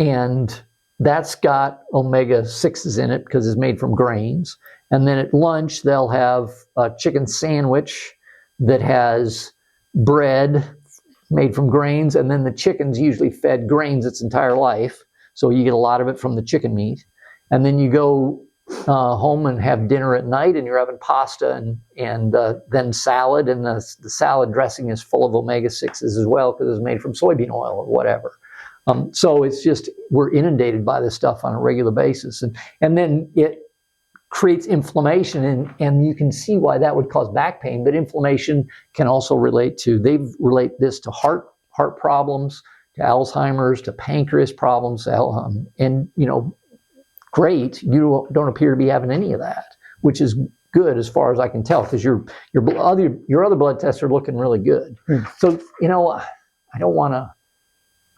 and that's got omega-6s in it because it's made from grains. And then at lunch, they'll have a chicken sandwich that has bread made from grains, and then the chicken's usually fed grains its entire life, so you get a lot of it from the chicken meat. And then you go home and have dinner at night, and you're having pasta and then salad, and the salad dressing is full of omega-6s as well because it's made from soybean oil or whatever. So it's just, we're inundated by this stuff on a regular basis, and then it creates inflammation, and you can see why that would cause back pain. But inflammation can also relate this to heart problems, to Alzheimer's, to pancreas problems, and, you know, great, you don't appear to be having any of that, which is good as far as I can tell, because your other blood tests are looking really good. So, you know, I don't want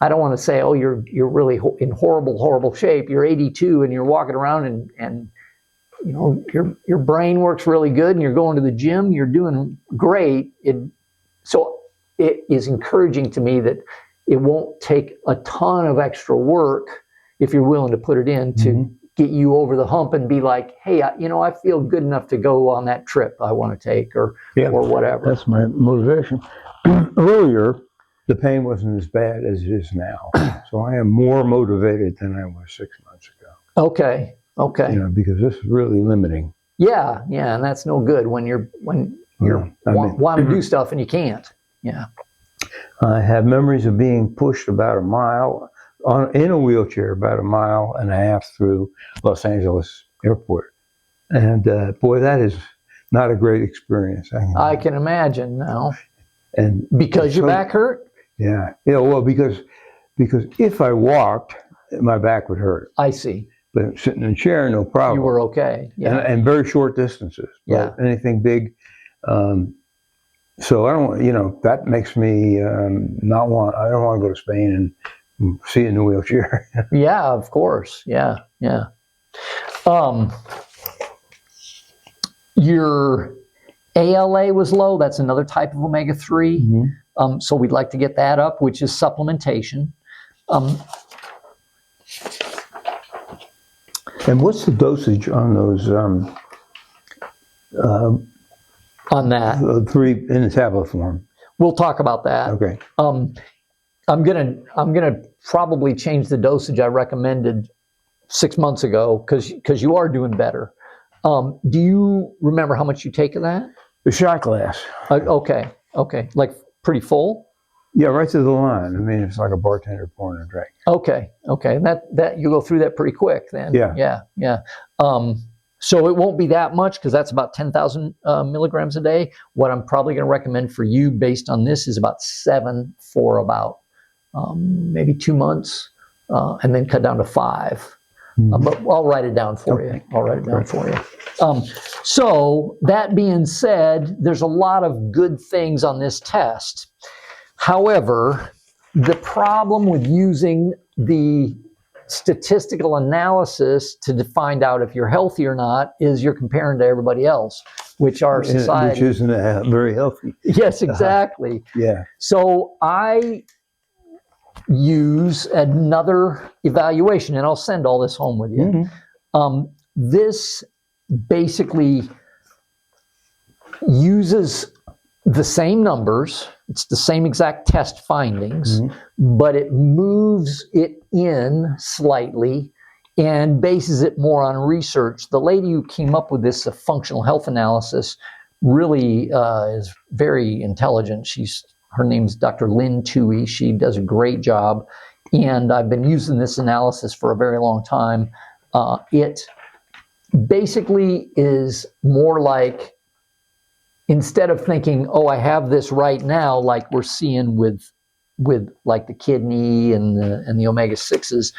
to say, oh, you're really in horrible shape. You're 82 and you're walking around and you know, your brain works really good, and you're going to the gym, you're doing great. So it is encouraging to me that it won't take a ton of extra work if you're willing to put it in to get you over the hump and be like, hey, you know, I feel good enough to go on that trip I want to take, or whatever. That's my motivation. Earlier, the pain wasn't as bad as it is now, so I am more motivated than I was 6 months ago. Okay. You know, because this is really limiting. Yeah, and that's no good when you want to do stuff and you can't. Yeah. I have memories of being pushed about a mile in a wheelchair, about 1.5 miles through Los Angeles airport, and boy, that is not a great experience. I can imagine now. And because your back hurt? Yeah. Well, because if I walked, my back would hurt. I see. But sitting in a chair, no problem. You were okay. Yeah. And very short distances. Yeah. Anything big. So I don't, you know, that makes me I don't want to go to Spain and see it in a wheelchair. Yeah, of course. Yeah. Your ALA was low. That's another type of omega-3. So we'd like to get that up, which is supplementation. And what's the dosage on those? On that, 3 in the tablet form. We'll talk about that. Okay. I'm gonna probably change the dosage I recommended 6 months ago because you are doing better. Do you remember how much you take of that? The shot glass. Okay. Like pretty full? Yeah, right to the line. I mean, it's like a bartender pouring a drink. Okay. That you go through that pretty quick then. Yeah. So it won't be that much because that's about 10,000 milligrams a day. What I'm probably going to recommend for you based on this is about 7 for about maybe 2 months, and then cut down to 5. But I'll write it down for you. I'll write it down for you. So that being said, there's a lot of good things on this test. However, the problem with using the statistical analysis to find out if you're healthy or not is you're comparing to everybody else, which our society... Which isn't very healthy. Yes, exactly. Yeah. So I use another evaluation, and I'll send all this home with you. This basically uses the same numbers, it's the same exact test findings, but it moves it in slightly and bases it more on research. The lady who came up with this functional health analysis really is very intelligent. Her name's Dr. Lynn Toohey. She does a great job, and I've been using this analysis for a very long time. It basically is more like, instead of thinking, oh, I have this right now, like we're seeing with like the kidney and the omega-6s,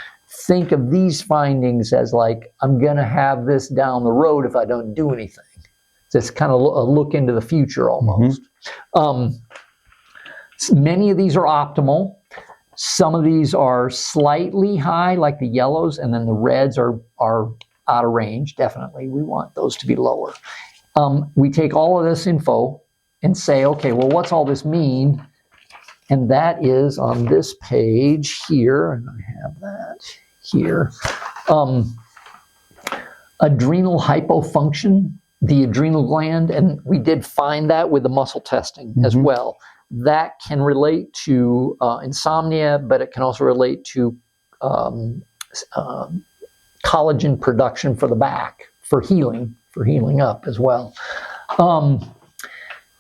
think of these findings as like, I'm going to have this down the road if I don't do anything. So it's kind of a look into the future almost. Many of these are optimal. Some of these are slightly high, like the yellows, and then the reds are out of range. Definitely, we want those to be lower. We take all of this info and say, okay, well, what's all this mean? And that is on this page here, and I have that here. Adrenal hypofunction, the adrenal gland, and we did find that with the muscle testing as well. That can relate to insomnia, but it can also relate to collagen production for the back, for healing up as well.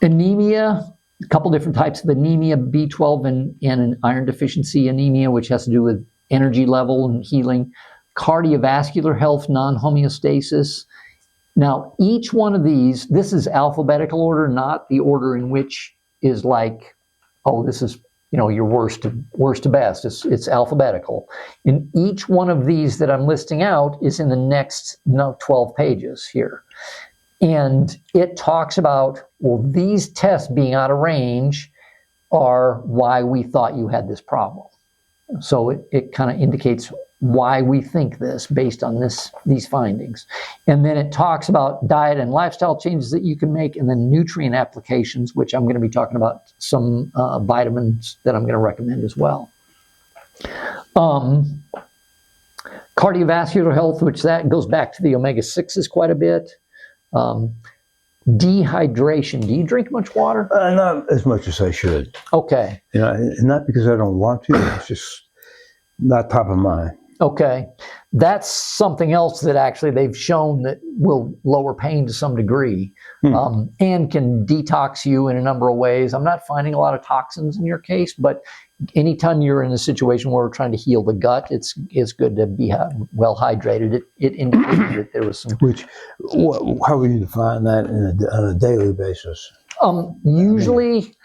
Anemia, a couple different types of anemia, B12 and an iron deficiency anemia, which has to do with energy level and healing. Cardiovascular health, non-homeostasis. Now, each one of these, this is alphabetical order, not the order in which is like, oh, this is, your worst to best. It's alphabetical. And each one of these that I'm listing out is in the next 12 pages here. And it talks about, well, these tests being out of range are why we thought you had this problem. So it kind of indicates why we think this based on these findings. And then it talks about diet and lifestyle changes that you can make, and then nutrient applications, which I'm going to be talking about some vitamins that I'm going to recommend as well. Cardiovascular health, which that goes back to the omega-6s quite a bit. Dehydration. Do you drink much water? Not as much as I should. Okay. Not because I don't want to, it's just not top of mind. Okay. That's something else that actually they've shown that will lower pain to some degree, and can detox you in a number of ways. I'm not finding a lot of toxins in your case, but anytime you're in a situation where we're trying to heal the gut, it's good to be well hydrated. It indicated that there was some... How would you define that on a daily basis? Usually,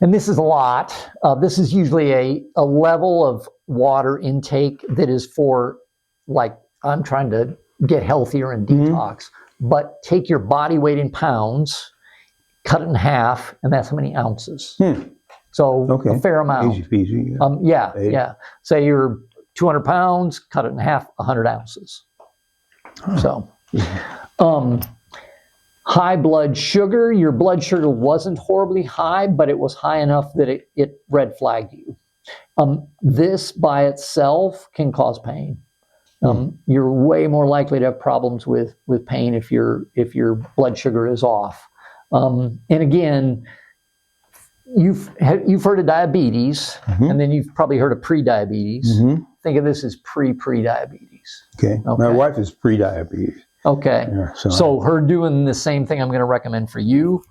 and this is a lot, this is usually a level of water intake that is for, like, I'm trying to get healthier and detox, but take your body weight in pounds, cut it in half, and that's how many ounces. So a fair amount. Easy peasy. Yeah. Say you're 200 pounds, cut it in half, 100 ounces. So, high blood sugar. Your blood sugar wasn't horribly high, but it was high enough that it red flagged you. This by itself can cause pain. You're way more likely to have problems with pain if your blood sugar is off. And again, you've heard of diabetes, and then you've probably heard of pre-diabetes. Think of this as pre-diabetes. Okay. My wife is pre-diabetes. Okay. Yeah, so her doing the same thing I'm going to recommend for you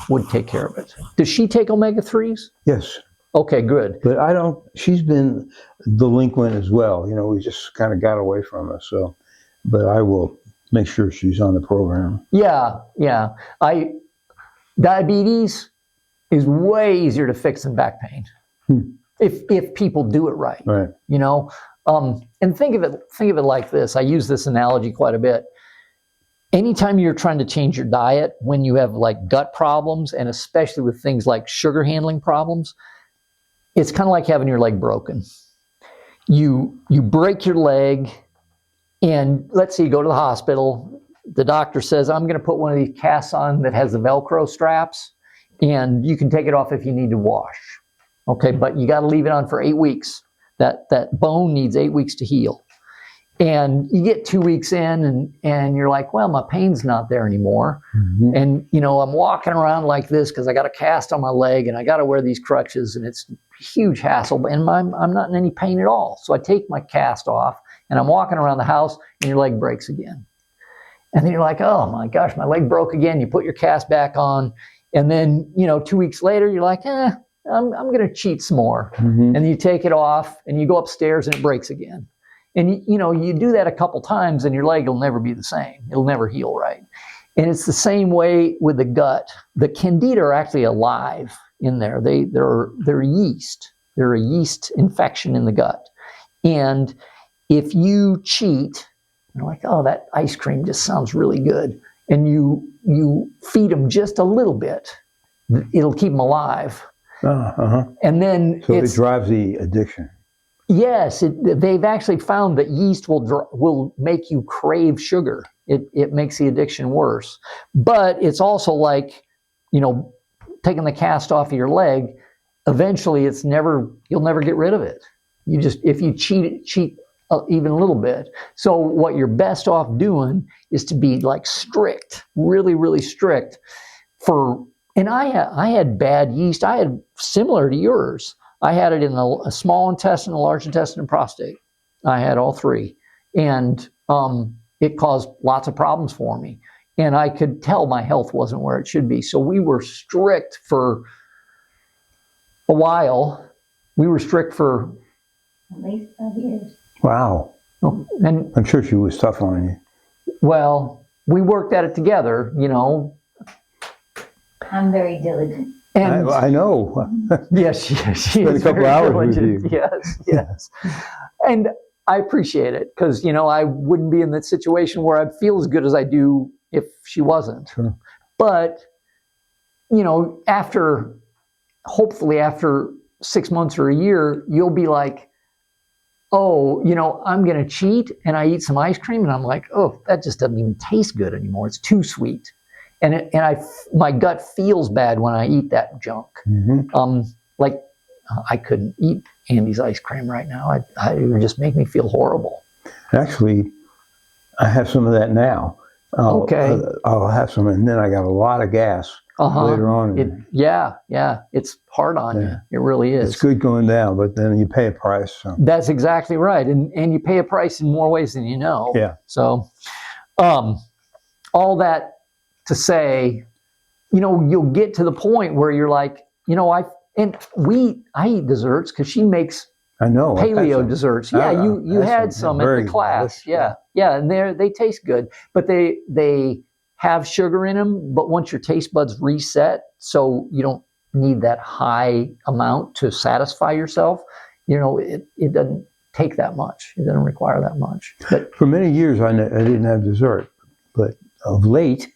would take care of it. Does she take omega-3s? Yes. Okay, good. But she's been delinquent as well. We just kind of got away from her. So, but I will make sure she's on the program. Yeah. Diabetes is way easier to fix than back pain. If people do it right. Right. And think of it like this. I use this analogy quite a bit. Anytime you're trying to change your diet, when you have like gut problems, and especially with things like sugar handling problems, it's kind of like having your leg broken. You break your leg, and let's say you go to the hospital. The doctor says, I'm going to put one of these casts on that has the Velcro straps, and you can take it off if you need to wash. Okay, but you got to leave it on for 8 weeks. That bone needs 8 weeks to heal. And you get 2 weeks in and you're like, well, my pain's not there anymore. Mm-hmm. And, I'm walking around like this because I got a cast on my leg and I got to wear these crutches and it's a huge hassle. And I'm not in any pain at all. So I take my cast off and I'm walking around the house and your leg breaks again. And then you're like, oh my gosh, my leg broke again. You put your cast back on. And then, 2 weeks later, you're like, I'm going to cheat some more. Mm-hmm. And you take it off and you go upstairs and it breaks again. And, you do that a couple times and your leg will never be the same. It'll never heal right. And it's the same way with the gut. The candida are actually alive in there. They're yeast. They're a yeast infection in the gut. And if you cheat, you're like, oh, that ice cream just sounds really good. And you feed them just a little bit, it'll keep them alive. And then so it drives the addiction. Yes, they've actually found that yeast will make you crave sugar. It makes the addiction worse. But it's also like, taking the cast off of your leg, eventually you'll never get rid of it. If you cheat even a little bit. So what you're best off doing is to be like strict, really, really strict and I had bad yeast. I had similar to yours. I had it in a small intestine, a large intestine, and prostate. I had all three. And it caused lots of problems for me. And I could tell my health wasn't where it should be. So we were strict for a while. We were strict for at least 5 years. Wow. And I'm sure she was tough on you. Well, we worked at it together, I'm very diligent. And I know. Yes, she spent is a couple very hours diligent. with you. Yes. And I appreciate it because, I wouldn't be in that situation where I'd feel as good as I do if she wasn't. Sure. But, hopefully after 6 months or a year, you'll be like, oh, I'm going to cheat and I eat some ice cream and I'm like, oh, that just doesn't even taste good anymore. It's too sweet. And my gut feels bad when I eat that junk. Mm-hmm. I couldn't eat Andy's ice cream right now. It would just make me feel horrible. Actually, I have some of that now. Okay. I'll have some, and then I got a lot of gas later on. Yeah. It's hard on you. It really is. It's good going down, but then you pay a price. So. That's exactly right. And you pay a price in more ways than you know. Yeah. So, all that to say, you'll get to the point where you're like, I eat desserts because she makes paleo desserts. Yeah, you had some at the class. Delicious. Yeah, and they taste good, but they have sugar in them. But once your taste buds reset, so you don't need that high amount to satisfy yourself. It doesn't take that much. It doesn't require that much. But for many years, I didn't have dessert, but of late.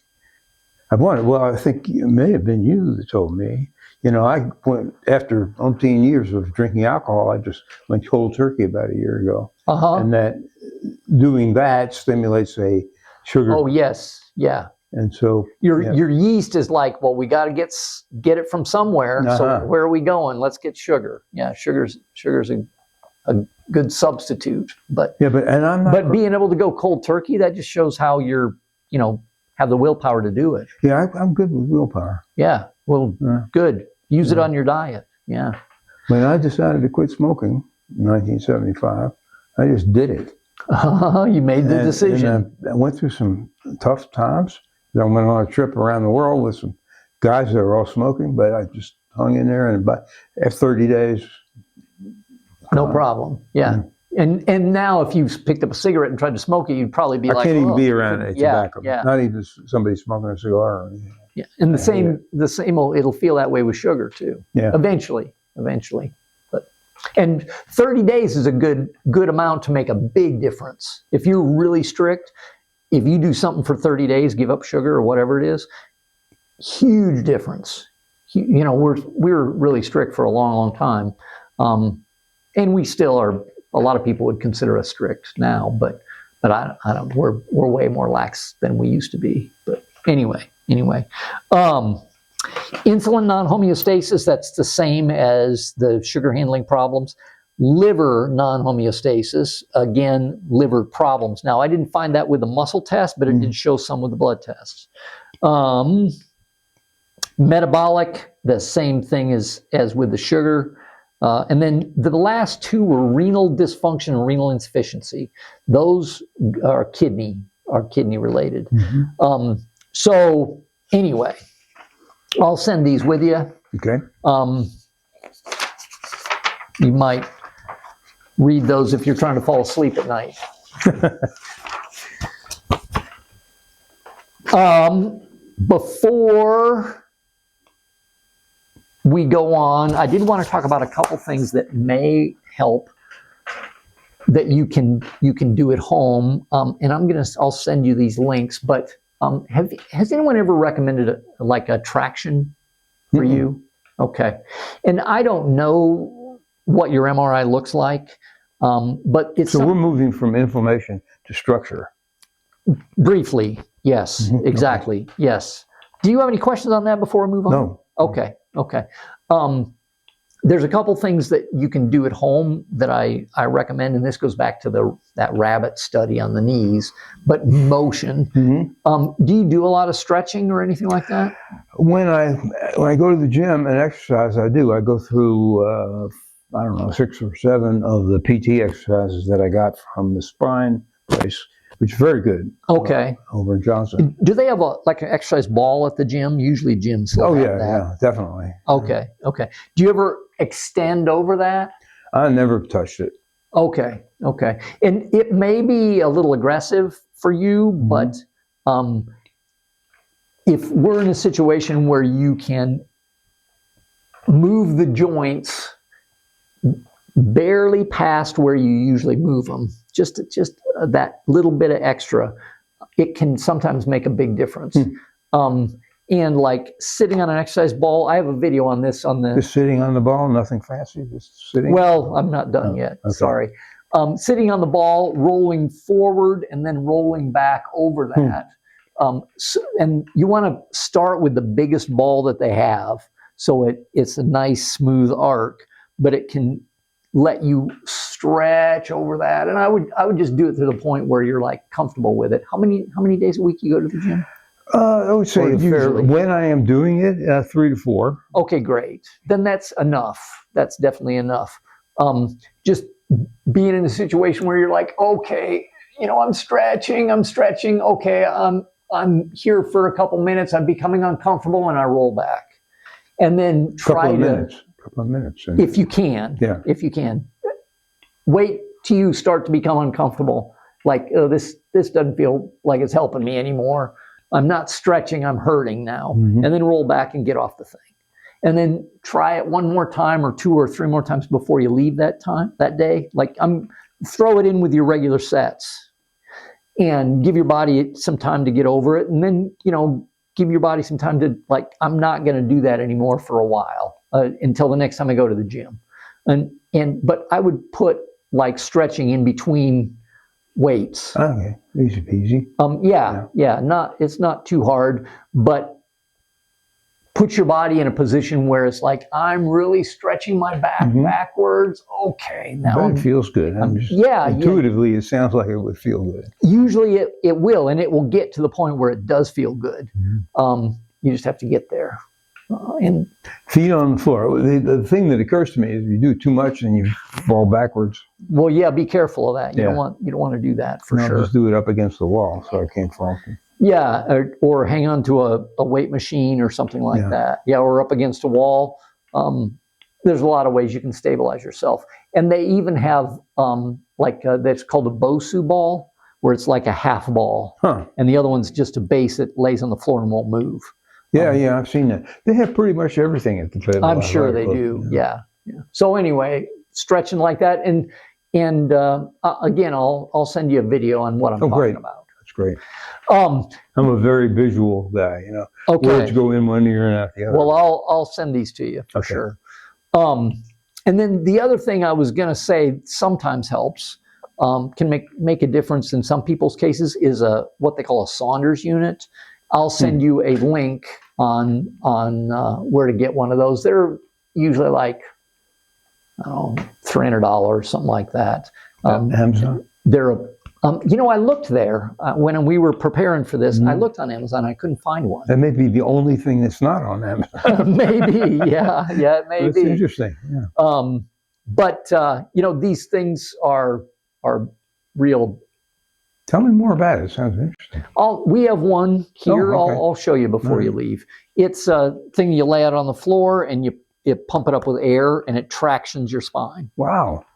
I think it may have been you that told me. I went, after umpteen years of drinking alcohol, I just went cold turkey about a year ago. And that doing that stimulates a sugar. Oh, yes. Yeah. And so your yeast is like, well, we got to get it from somewhere. So where are we going? Let's get sugar. Yeah, sugar's a good substitute. But being able to go cold turkey, that just shows how you're, have the willpower to do it. Yeah, I'm good with willpower. Yeah, well, good. Use it on your diet. Yeah. When I decided to quit smoking in 1975, I just did it. You made the decision. And I went through some tough times. I went on a trip around the world with some guys that were all smoking, but I just hung in there, and after 30 days... No problem. Yeah. And now if you picked up a cigarette and tried to smoke it, you'd probably be I can't even be around tobacco. Yeah. Not even somebody smoking a cigar or anything. Yeah. And the same it'll feel that way with sugar too. Yeah. Eventually. But And 30 days is a good amount to make a big difference. If you're really strict, if you do something for 30 days, give up sugar or whatever it is, huge difference. You know, we're really strict for a long, long time. And we still are, a lot of people would consider us strict now, but I don't, we're way more lax than we used to be. But anyway. Insulin non-homeostasis, that's the same as the sugar handling problems. Liver non-homeostasis, again, liver problems. Now, I didn't find that with the muscle test, but it did show some with the blood tests. Metabolic, the same thing as with the sugar. And then the last two were renal dysfunction and renal insufficiency. Those are kidney related. So anyway, I'll send these with you. Okay. You might read those if you're trying to fall asleep at night. Before we go on, I did want to talk about a couple things that may help that you can do at home. And I'll send you these links. But has anyone ever recommended a traction for you? Okay. And I don't know what your MRI looks like, but it's so we're moving from inflammation to structure. Briefly, yes, exactly, okay. Yes. Do you have any questions on that before we move on? No. Okay. There's a couple things that you can do at home that I recommend, and this goes back to that rabbit study on the knees, but motion. Do you do a lot of stretching or anything like that? When I go to the gym and exercise, I do. I go through, 6 or 7 of the PT exercises that I got from the spine place, which is very good. Okay. Over in Johnson. Do they have an exercise ball at the gym? Usually gyms have that. Yeah, definitely. Okay. Do you ever extend over that? I never touched it. Okay. And it may be a little aggressive for you, but if we're in a situation where you can move the joints barely past where you usually move them, just that little bit of extra, it can sometimes make a big difference. And like sitting on an exercise ball, I have a video on this Just sitting on the ball, nothing fancy, just sitting. Well, I'm not done yet. Okay. Sorry. Sitting on the ball, rolling forward, and then rolling back over that. And you want to start with the biggest ball that they have, so it's a nice smooth arc, but it can let you stretch over that. And I would just do it to the point where you're like comfortable with it. How many days a week you go to the gym? I would say when I am doing it, 3 to 4. Okay, great. Then that's enough. That's definitely enough. Just being in a situation where you're like, okay, I'm stretching. Okay, I'm here for a couple minutes. I'm becoming uncomfortable, and I roll back. And then try couple of minutes. If you can. Yeah. If you can. Wait till you start to become uncomfortable. Like, oh, this doesn't feel like it's helping me anymore. I'm not stretching, I'm hurting now. And then roll back and get off the thing. And then try it one more time or 2 or 3 more times before you leave that day. Like, throw it in with your regular sets and give your body some time to get over it. And then, give your body some time to, I'm not going to do that anymore for a while until the next time I go to the gym. But I would put stretching in between weights. Okay, easy peasy. It's not too hard, but put your body in a position where it's like, I'm really stretching my back backwards. Okay, now it feels good. Intuitively, it sounds like it would feel good. Usually it will, and it will get to the point where it does feel good. You just have to get there. And feet on the floor. The thing that occurs to me is if you do too much and you fall backwards. Well, yeah, be careful of that. You don't want to do that for sure. Just do it up against the wall so I can't fall. Yeah, or hang on to a weight machine or something like that. Yeah, or up against a wall. There's a lot of ways you can stabilize yourself. And they even have that's called a Bosu ball, where it's like a half ball. And the other one's just a base that lays on the floor and won't move. I've seen that. They have pretty much everything at the table. I'm sure they do. Yeah. So anyway, stretching like that. And again, I'll send you a video on what I'm talking great. about. That's great. I'm a very visual guy, you know. Okay. Words go in one ear and out the other. Well, I'll send these to you for Okay. sure. And then the other thing I was going to say sometimes helps, can make a difference in some people's cases, is what they call a Saunders unit. I'll send you a link on where to get one of those. They're usually like, I don't know, $300, something like that. Amazon? I looked there when we were preparing for this. I looked on Amazon. I couldn't find one. That may be the only thing that's not on Amazon. Maybe, yeah, it may That's be. interesting. Yeah. But these things are real. Tell me more about it. It sounds interesting. We have one here. Oh, okay. I'll show you before you leave. It's a thing you lay out on the floor and you pump it up with air and it tractions your spine. Wow.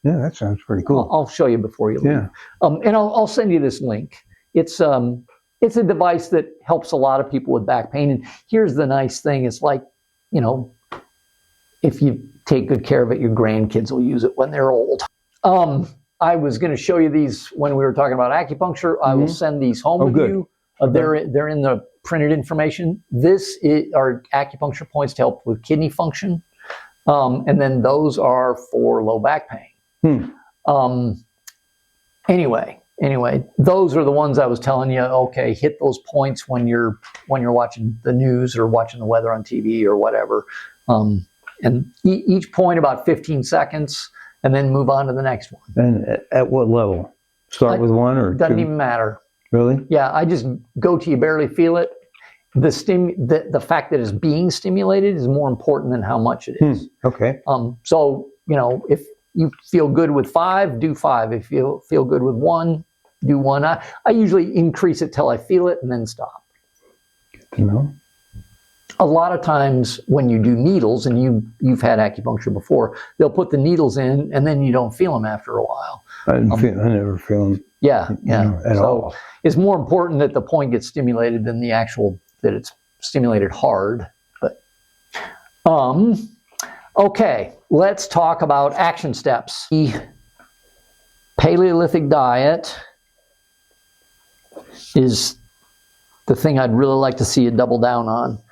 Yeah, that sounds pretty cool. I'll show you before you leave. Yeah. And I'll send you this link. It's a device that helps a lot of people with back pain. And here's the nice thing: it's like, if you take good care of it, your grandkids will use it when they're old. I was going to show you these when we were talking about acupuncture. I will send these home with you. They're in the printed information. Are acupuncture points to help with kidney function. And then those are for low back pain. Anyway, those are the ones I was telling you. Okay, hit those points when you're watching the news or watching the weather on TV or whatever. And each point about 15 seconds, and then move on to the next one. And at what level? Start with one or doesn't two? even matter. Really? Yeah, I just go till you barely feel it. The fact that it's being stimulated is more important than how much it is. Okay. So, if you feel good with 5, do 5. If you feel good with 1, do 1. I usually increase it till I feel it and then stop. Good to know. A lot of times when you do needles, and you've had acupuncture before, they'll put the needles in and then you don't feel them after a while. I never feel them. Yeah. At all. It's more important that the point gets stimulated than that it's stimulated hard. But okay, let's talk about action steps. The Paleolithic diet is the thing I'd really like to see you double down on.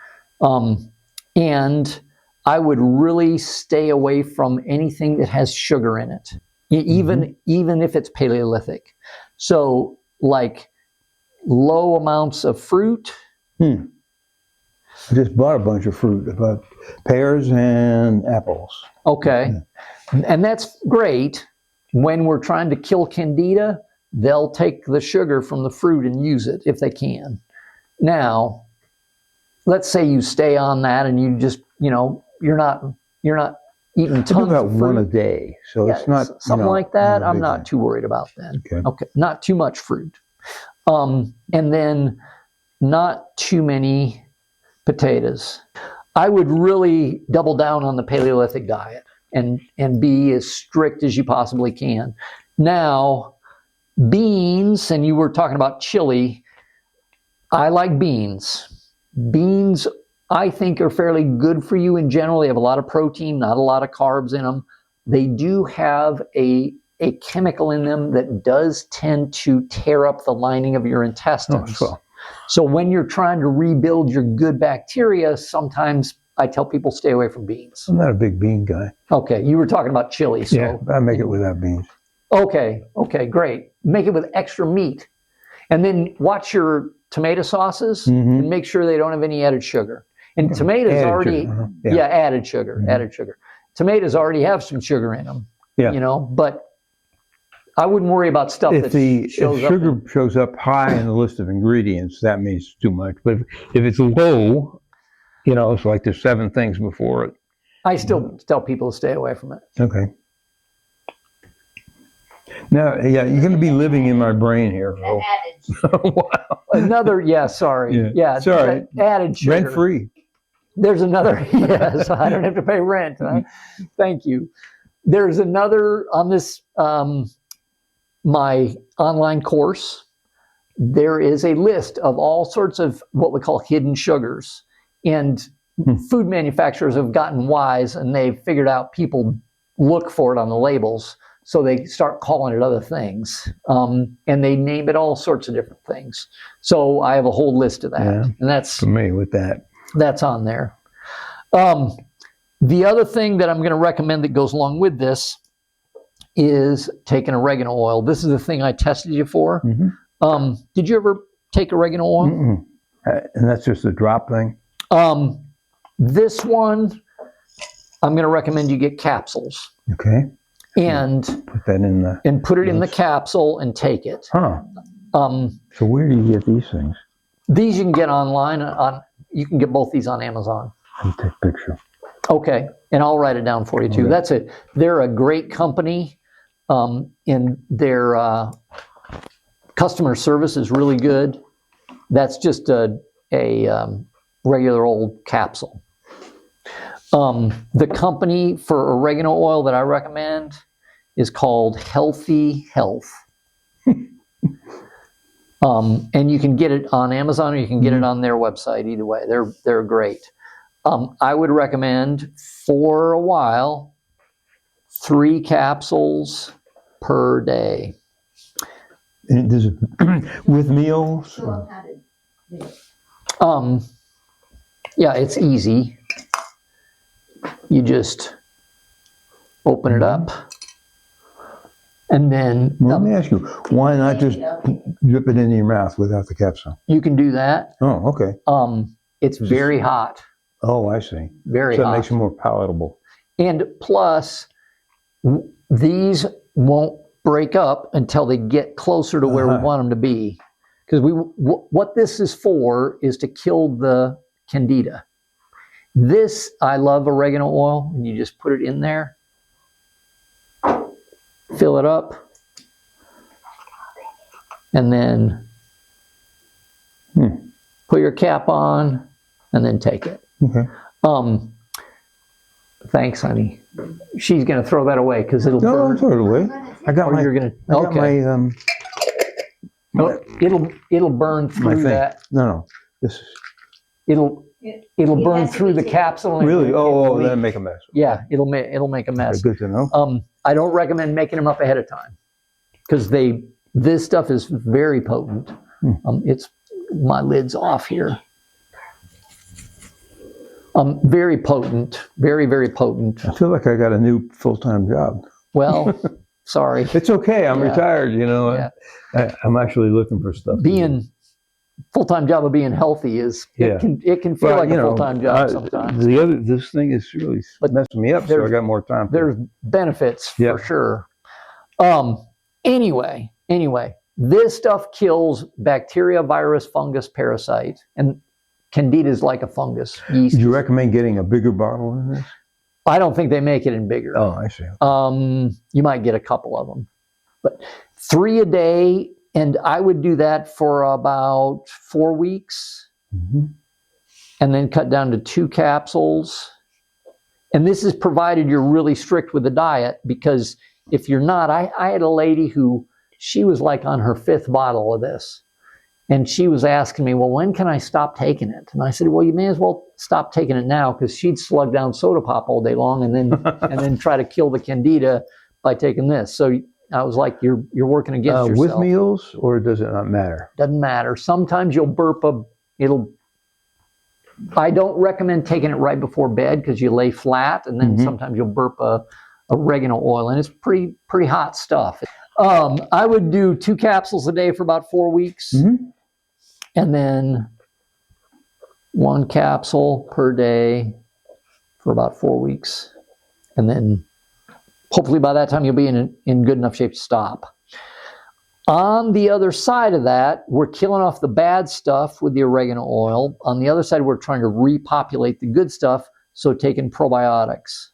And I would really stay away from anything that has sugar in it, even if it's Paleolithic. So like low amounts of fruit. I just bought a bunch of fruit, about pears and apples. Okay. Yeah. And that's great. When we're trying to kill candida, they'll take the sugar from the fruit and use it if they can. Now, let's say you stay on that and you just, you're not eating tons about of fruit. One a day, so it's not something like that. I'm not too worried about then. Okay, not too much fruit, and then not too many potatoes. I would really double down on the Paleolithic diet and be as strict as you possibly can. Now, beans, and you were talking about chili. I like beans. Beans, I think, are fairly good for you in general. They have a lot of protein, not a lot of carbs in them. They do have a chemical in them that does tend to tear up the lining of your intestines. So when you're trying to rebuild your good bacteria, sometimes I tell people stay away from beans. I'm not a big bean guy. Okay, you were talking about chili. So. Yeah, I make it without beans. Okay, great. Make it with extra meat. And then watch your tomato sauces and make sure they don't have any added sugar. And tomatoes added sugar. Added sugar. Tomatoes already have some sugar in them. Yeah. But I wouldn't worry about stuff if sugar shows up high in the list of ingredients, that means too much. But if it's low, it's like there's 7 things before it. I still tell people to stay away from it. Okay. Now, you're going to be living in my brain here. Wow. Sorry. Sorry. Added sugar. Rent free. There's another, yes, I don't have to pay rent. Huh? Thank you. There's another on this, my online course. There is a list of all sorts of what we call hidden sugars. And food manufacturers have gotten wise and they've figured out people look for it on the labels. So they start calling it other things. And they name it all sorts of different things. So I have a whole list of that. Yeah, and that's familiar with that. That's on there. The other thing that I'm going to recommend that goes along with this is taking oregano oil. This is the thing I tested you for. Mm-hmm. Did you ever take oregano oil? Mm-mm. And that's just a drop thing? This one, I'm going to recommend you get capsules. Okay. And put that in the... And put it in the capsule and take it. Huh. So where do you get these things? These you can get online. You can get both these on Amazon. Let me take a picture. Okay. And I'll write it down for you too. Okay. They're a great company. And their customer service is really good. That's just a regular old capsule. The company for oregano oil that I recommend is called Healthy Health. And you can get it on Amazon or you can get it on their website. Either way, they're great. I would recommend for a while 3 capsules per day. And does it with meals? Show how to do it. Yeah, it's easy. You just open it up, and then Well, let me ask you, why not just drip it into your mouth without the capsule? you can do that. Oh, okay. It's very hot. Oh, I see. Very so hot. So it makes it more palatable. And plus, these won't break up until they get closer to where we want them to be. Because what this is for is to kill the candida. This, I love oregano oil, and you just put it in there, fill it up, and then put your cap on, and then take it. Okay. Thanks, honey. She's gonna throw that away because it'll burn. No, throw it away. I got my. You're gonna. I got Okay. my It'll burn through that. No. This is It'll burn through the capsule. really. Oh, that'll make a mess. Yeah, it'll make a mess. Good to know. I don't recommend making them up ahead of time because this stuff is very potent. It's my lid's off here. Very potent, very, very potent. I feel like I got a new full-time job. Well, sorry. It's okay. I'm retired. You know, Yeah. I'm actually looking for stuff. Being full-time job of being healthy is it can feel like a full-time job sometimes. This thing is really messing me up, so I got more time. There's benefits for sure. Anyway, this stuff kills bacteria, virus, fungus, parasite, and candida is like a fungus. Yeast. Would you recommend getting a bigger bottle than this? I don't think they make it in bigger. Oh, I see. You might get a couple of them, but 3 a day. And I would do that for about 4 weeks, and then cut down to 2 capsules. And this is provided you're really strict with the diet, because if you're not, I had a lady who, she was like on her 5th bottle of this. And she was asking me, well, when can I stop taking it? And I said, well, you may as well stop taking it now, because she'd slug down soda pop all day long and then try to kill the candida by taking this. So I was like, you're working against yourself. With meals, or does it not matter? Doesn't matter. Sometimes you'll burp I don't recommend taking it right before bed because you lay flat, and then sometimes you'll burp oregano oil, and it's pretty hot stuff. I would do 2 capsules a day for about 4 weeks, and then 1 capsule per day for about 4 weeks, and then hopefully by that time you'll be in good enough shape to stop. On the other side of that, we're killing off the bad stuff with the oregano oil. On the other side, we're trying to repopulate the good stuff, so taking probiotics.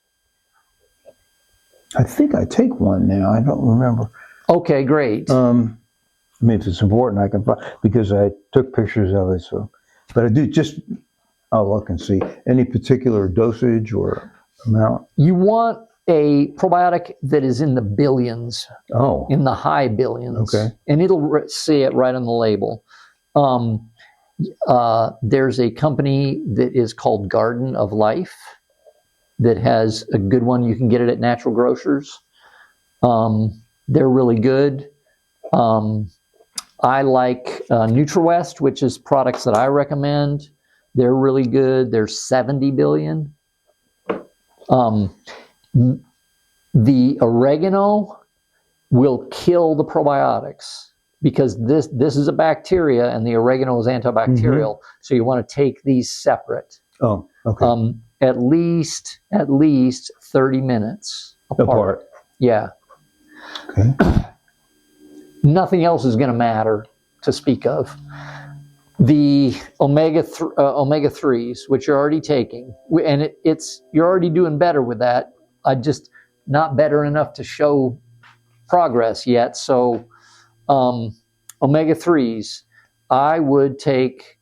I think I take one now. I don't remember. Okay, great. I mean, if it's important, I can find, because I took pictures of it. So, but I do I'll look and see any particular dosage or amount. You want a probiotic that is in the billions. Oh. In the high billions. Okay. And it'll say it right on the label. There's a company that is called Garden of Life that has a good one. You can get it at Natural Grocers. They're really good. I like NutriWest, which is products that I recommend. They're really good. They're 70 billion. The oregano will kill the probiotics because this is a bacteria and the oregano is antibacterial. So you want to take these separate. Oh, okay. At least 30 minutes apart. Yeah. Okay. Nothing else is going to matter to speak of. The omega-3s, which you're already taking, and you're already doing better with that. I just not better enough to show progress yet. So omega-3s, I would take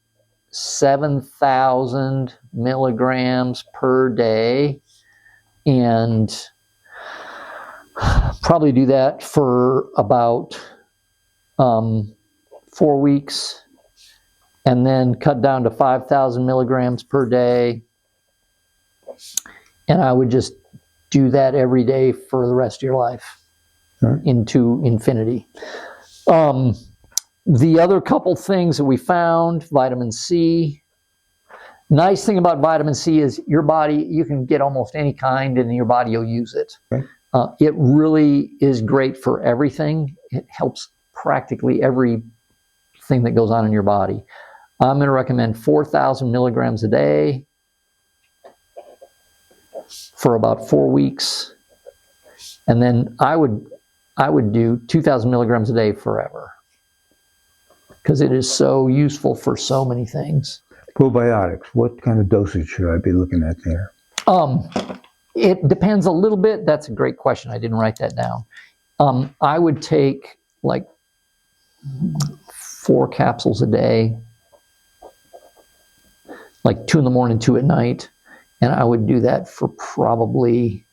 7,000 milligrams per day, and probably do that for about 4 weeks, and then cut down to 5,000 milligrams per day. And I would just do that every day for the rest of your life into infinity. The other couple things that we found, vitamin C. Nice thing about vitamin C is your body, you can get almost any kind and your body will use it. Okay. It really is great for everything. It helps practically everything that goes on in your body. I'm going to recommend 4,000 milligrams a day for about 4 weeks. And then I would do 2,000 milligrams a day forever, because it is so useful for so many things. Probiotics, what kind of dosage should I be looking at there? It depends a little bit. That's a great question. I didn't write that down. I would take like 4 capsules a day, like 2 in the morning, 2 at night. And I would do that for probably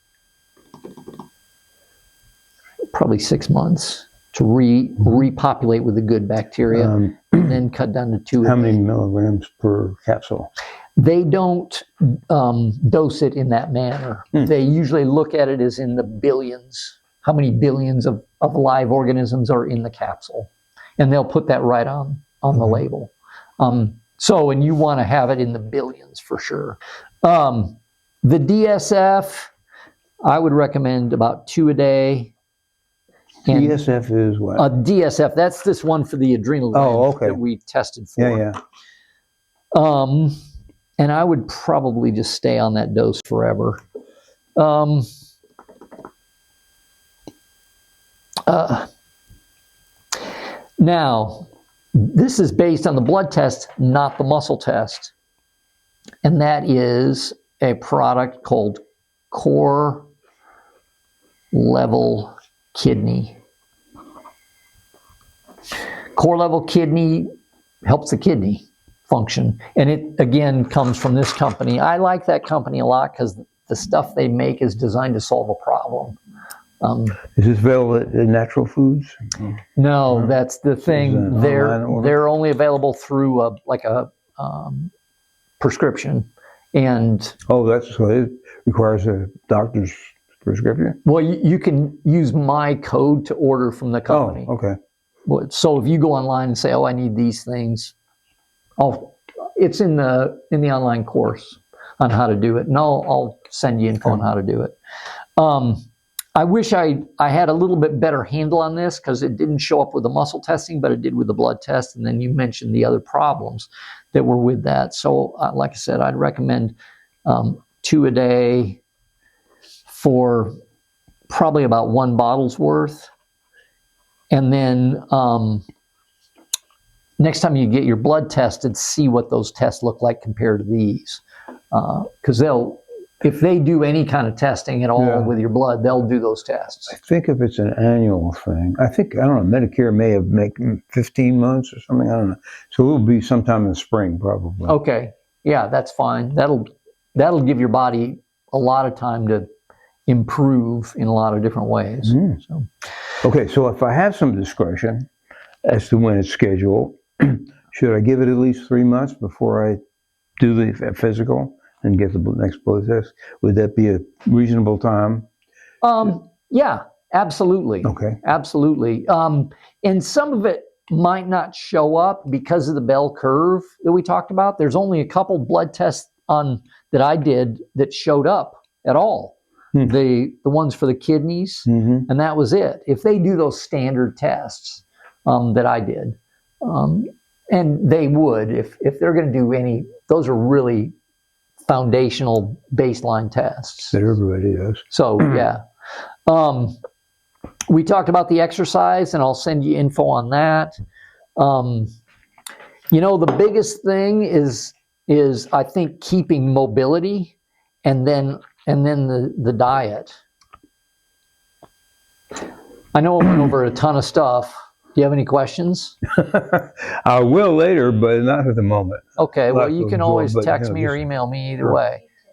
6 months to repopulate with the good bacteria, and then cut down to 2 a day. How many milligrams per capsule? They don't dose it in that manner. They usually look at it as in the billions. How many billions of live organisms are in the capsule? And they'll put that right on the label. And you want to have it in the billions for sure. The DSF, I would recommend about 2 a day. And DSF is what? DSF, that's this one for the adrenal gland that we tested for. Yeah. And I would probably just stay on that dose forever. Now, this is based on the blood test, not the muscle test. And that is a product called Core Level Kidney. Core Level Kidney helps the kidney function. And it, again, comes from this company. I like that company a lot because the stuff they make is designed to solve a problem. Is this available at Natural Foods? No, that's the thing. They're only available through a prescription. And that's so it requires a doctor's prescription? Well, you can use my code to order from the company. Oh, okay. So if you go online and say, I need these things, it's in the online course on how to do it. And I'll send you info on how to do it. I wish I had a little bit better handle on this, because it didn't show up with the muscle testing, but it did with the blood test. And then you mentioned the other problems that were with that. So like I said, I'd recommend 2 a day for probably about 1 bottle's worth. And then next time you get your blood tested, see what those tests look like compared to these. Because if they do any kind of testing at all with your blood, they'll do those tests. I think if it's an annual thing, I don't know, Medicare may have made 15 months or something, I don't know. So it will be sometime in the spring, probably. Okay, yeah, that's fine. That'll give your body a lot of time to improve in a lot of different ways. So. Okay, so if I have some discretion as to when it's scheduled, should I give it at least 3 months before I do the physical? and get the next blood test? Would that be a reasonable time? Yeah, absolutely. Okay. Absolutely. And some of it might not show up because of the bell curve that we talked about. There's only a couple blood tests that I did that showed up at all. The ones for the kidneys, and that was it. If they do those standard tests that I did, and they would, if they're going to do any, those are really foundational baseline tests. That everybody does. So, yeah. We talked about the exercise, and I'll send you info on that. The biggest thing is I think keeping mobility, and then the diet. I know I went over a ton of stuff. Do you have any questions? I will later, but not at the moment. Okay, well, you can always text me or email me either way.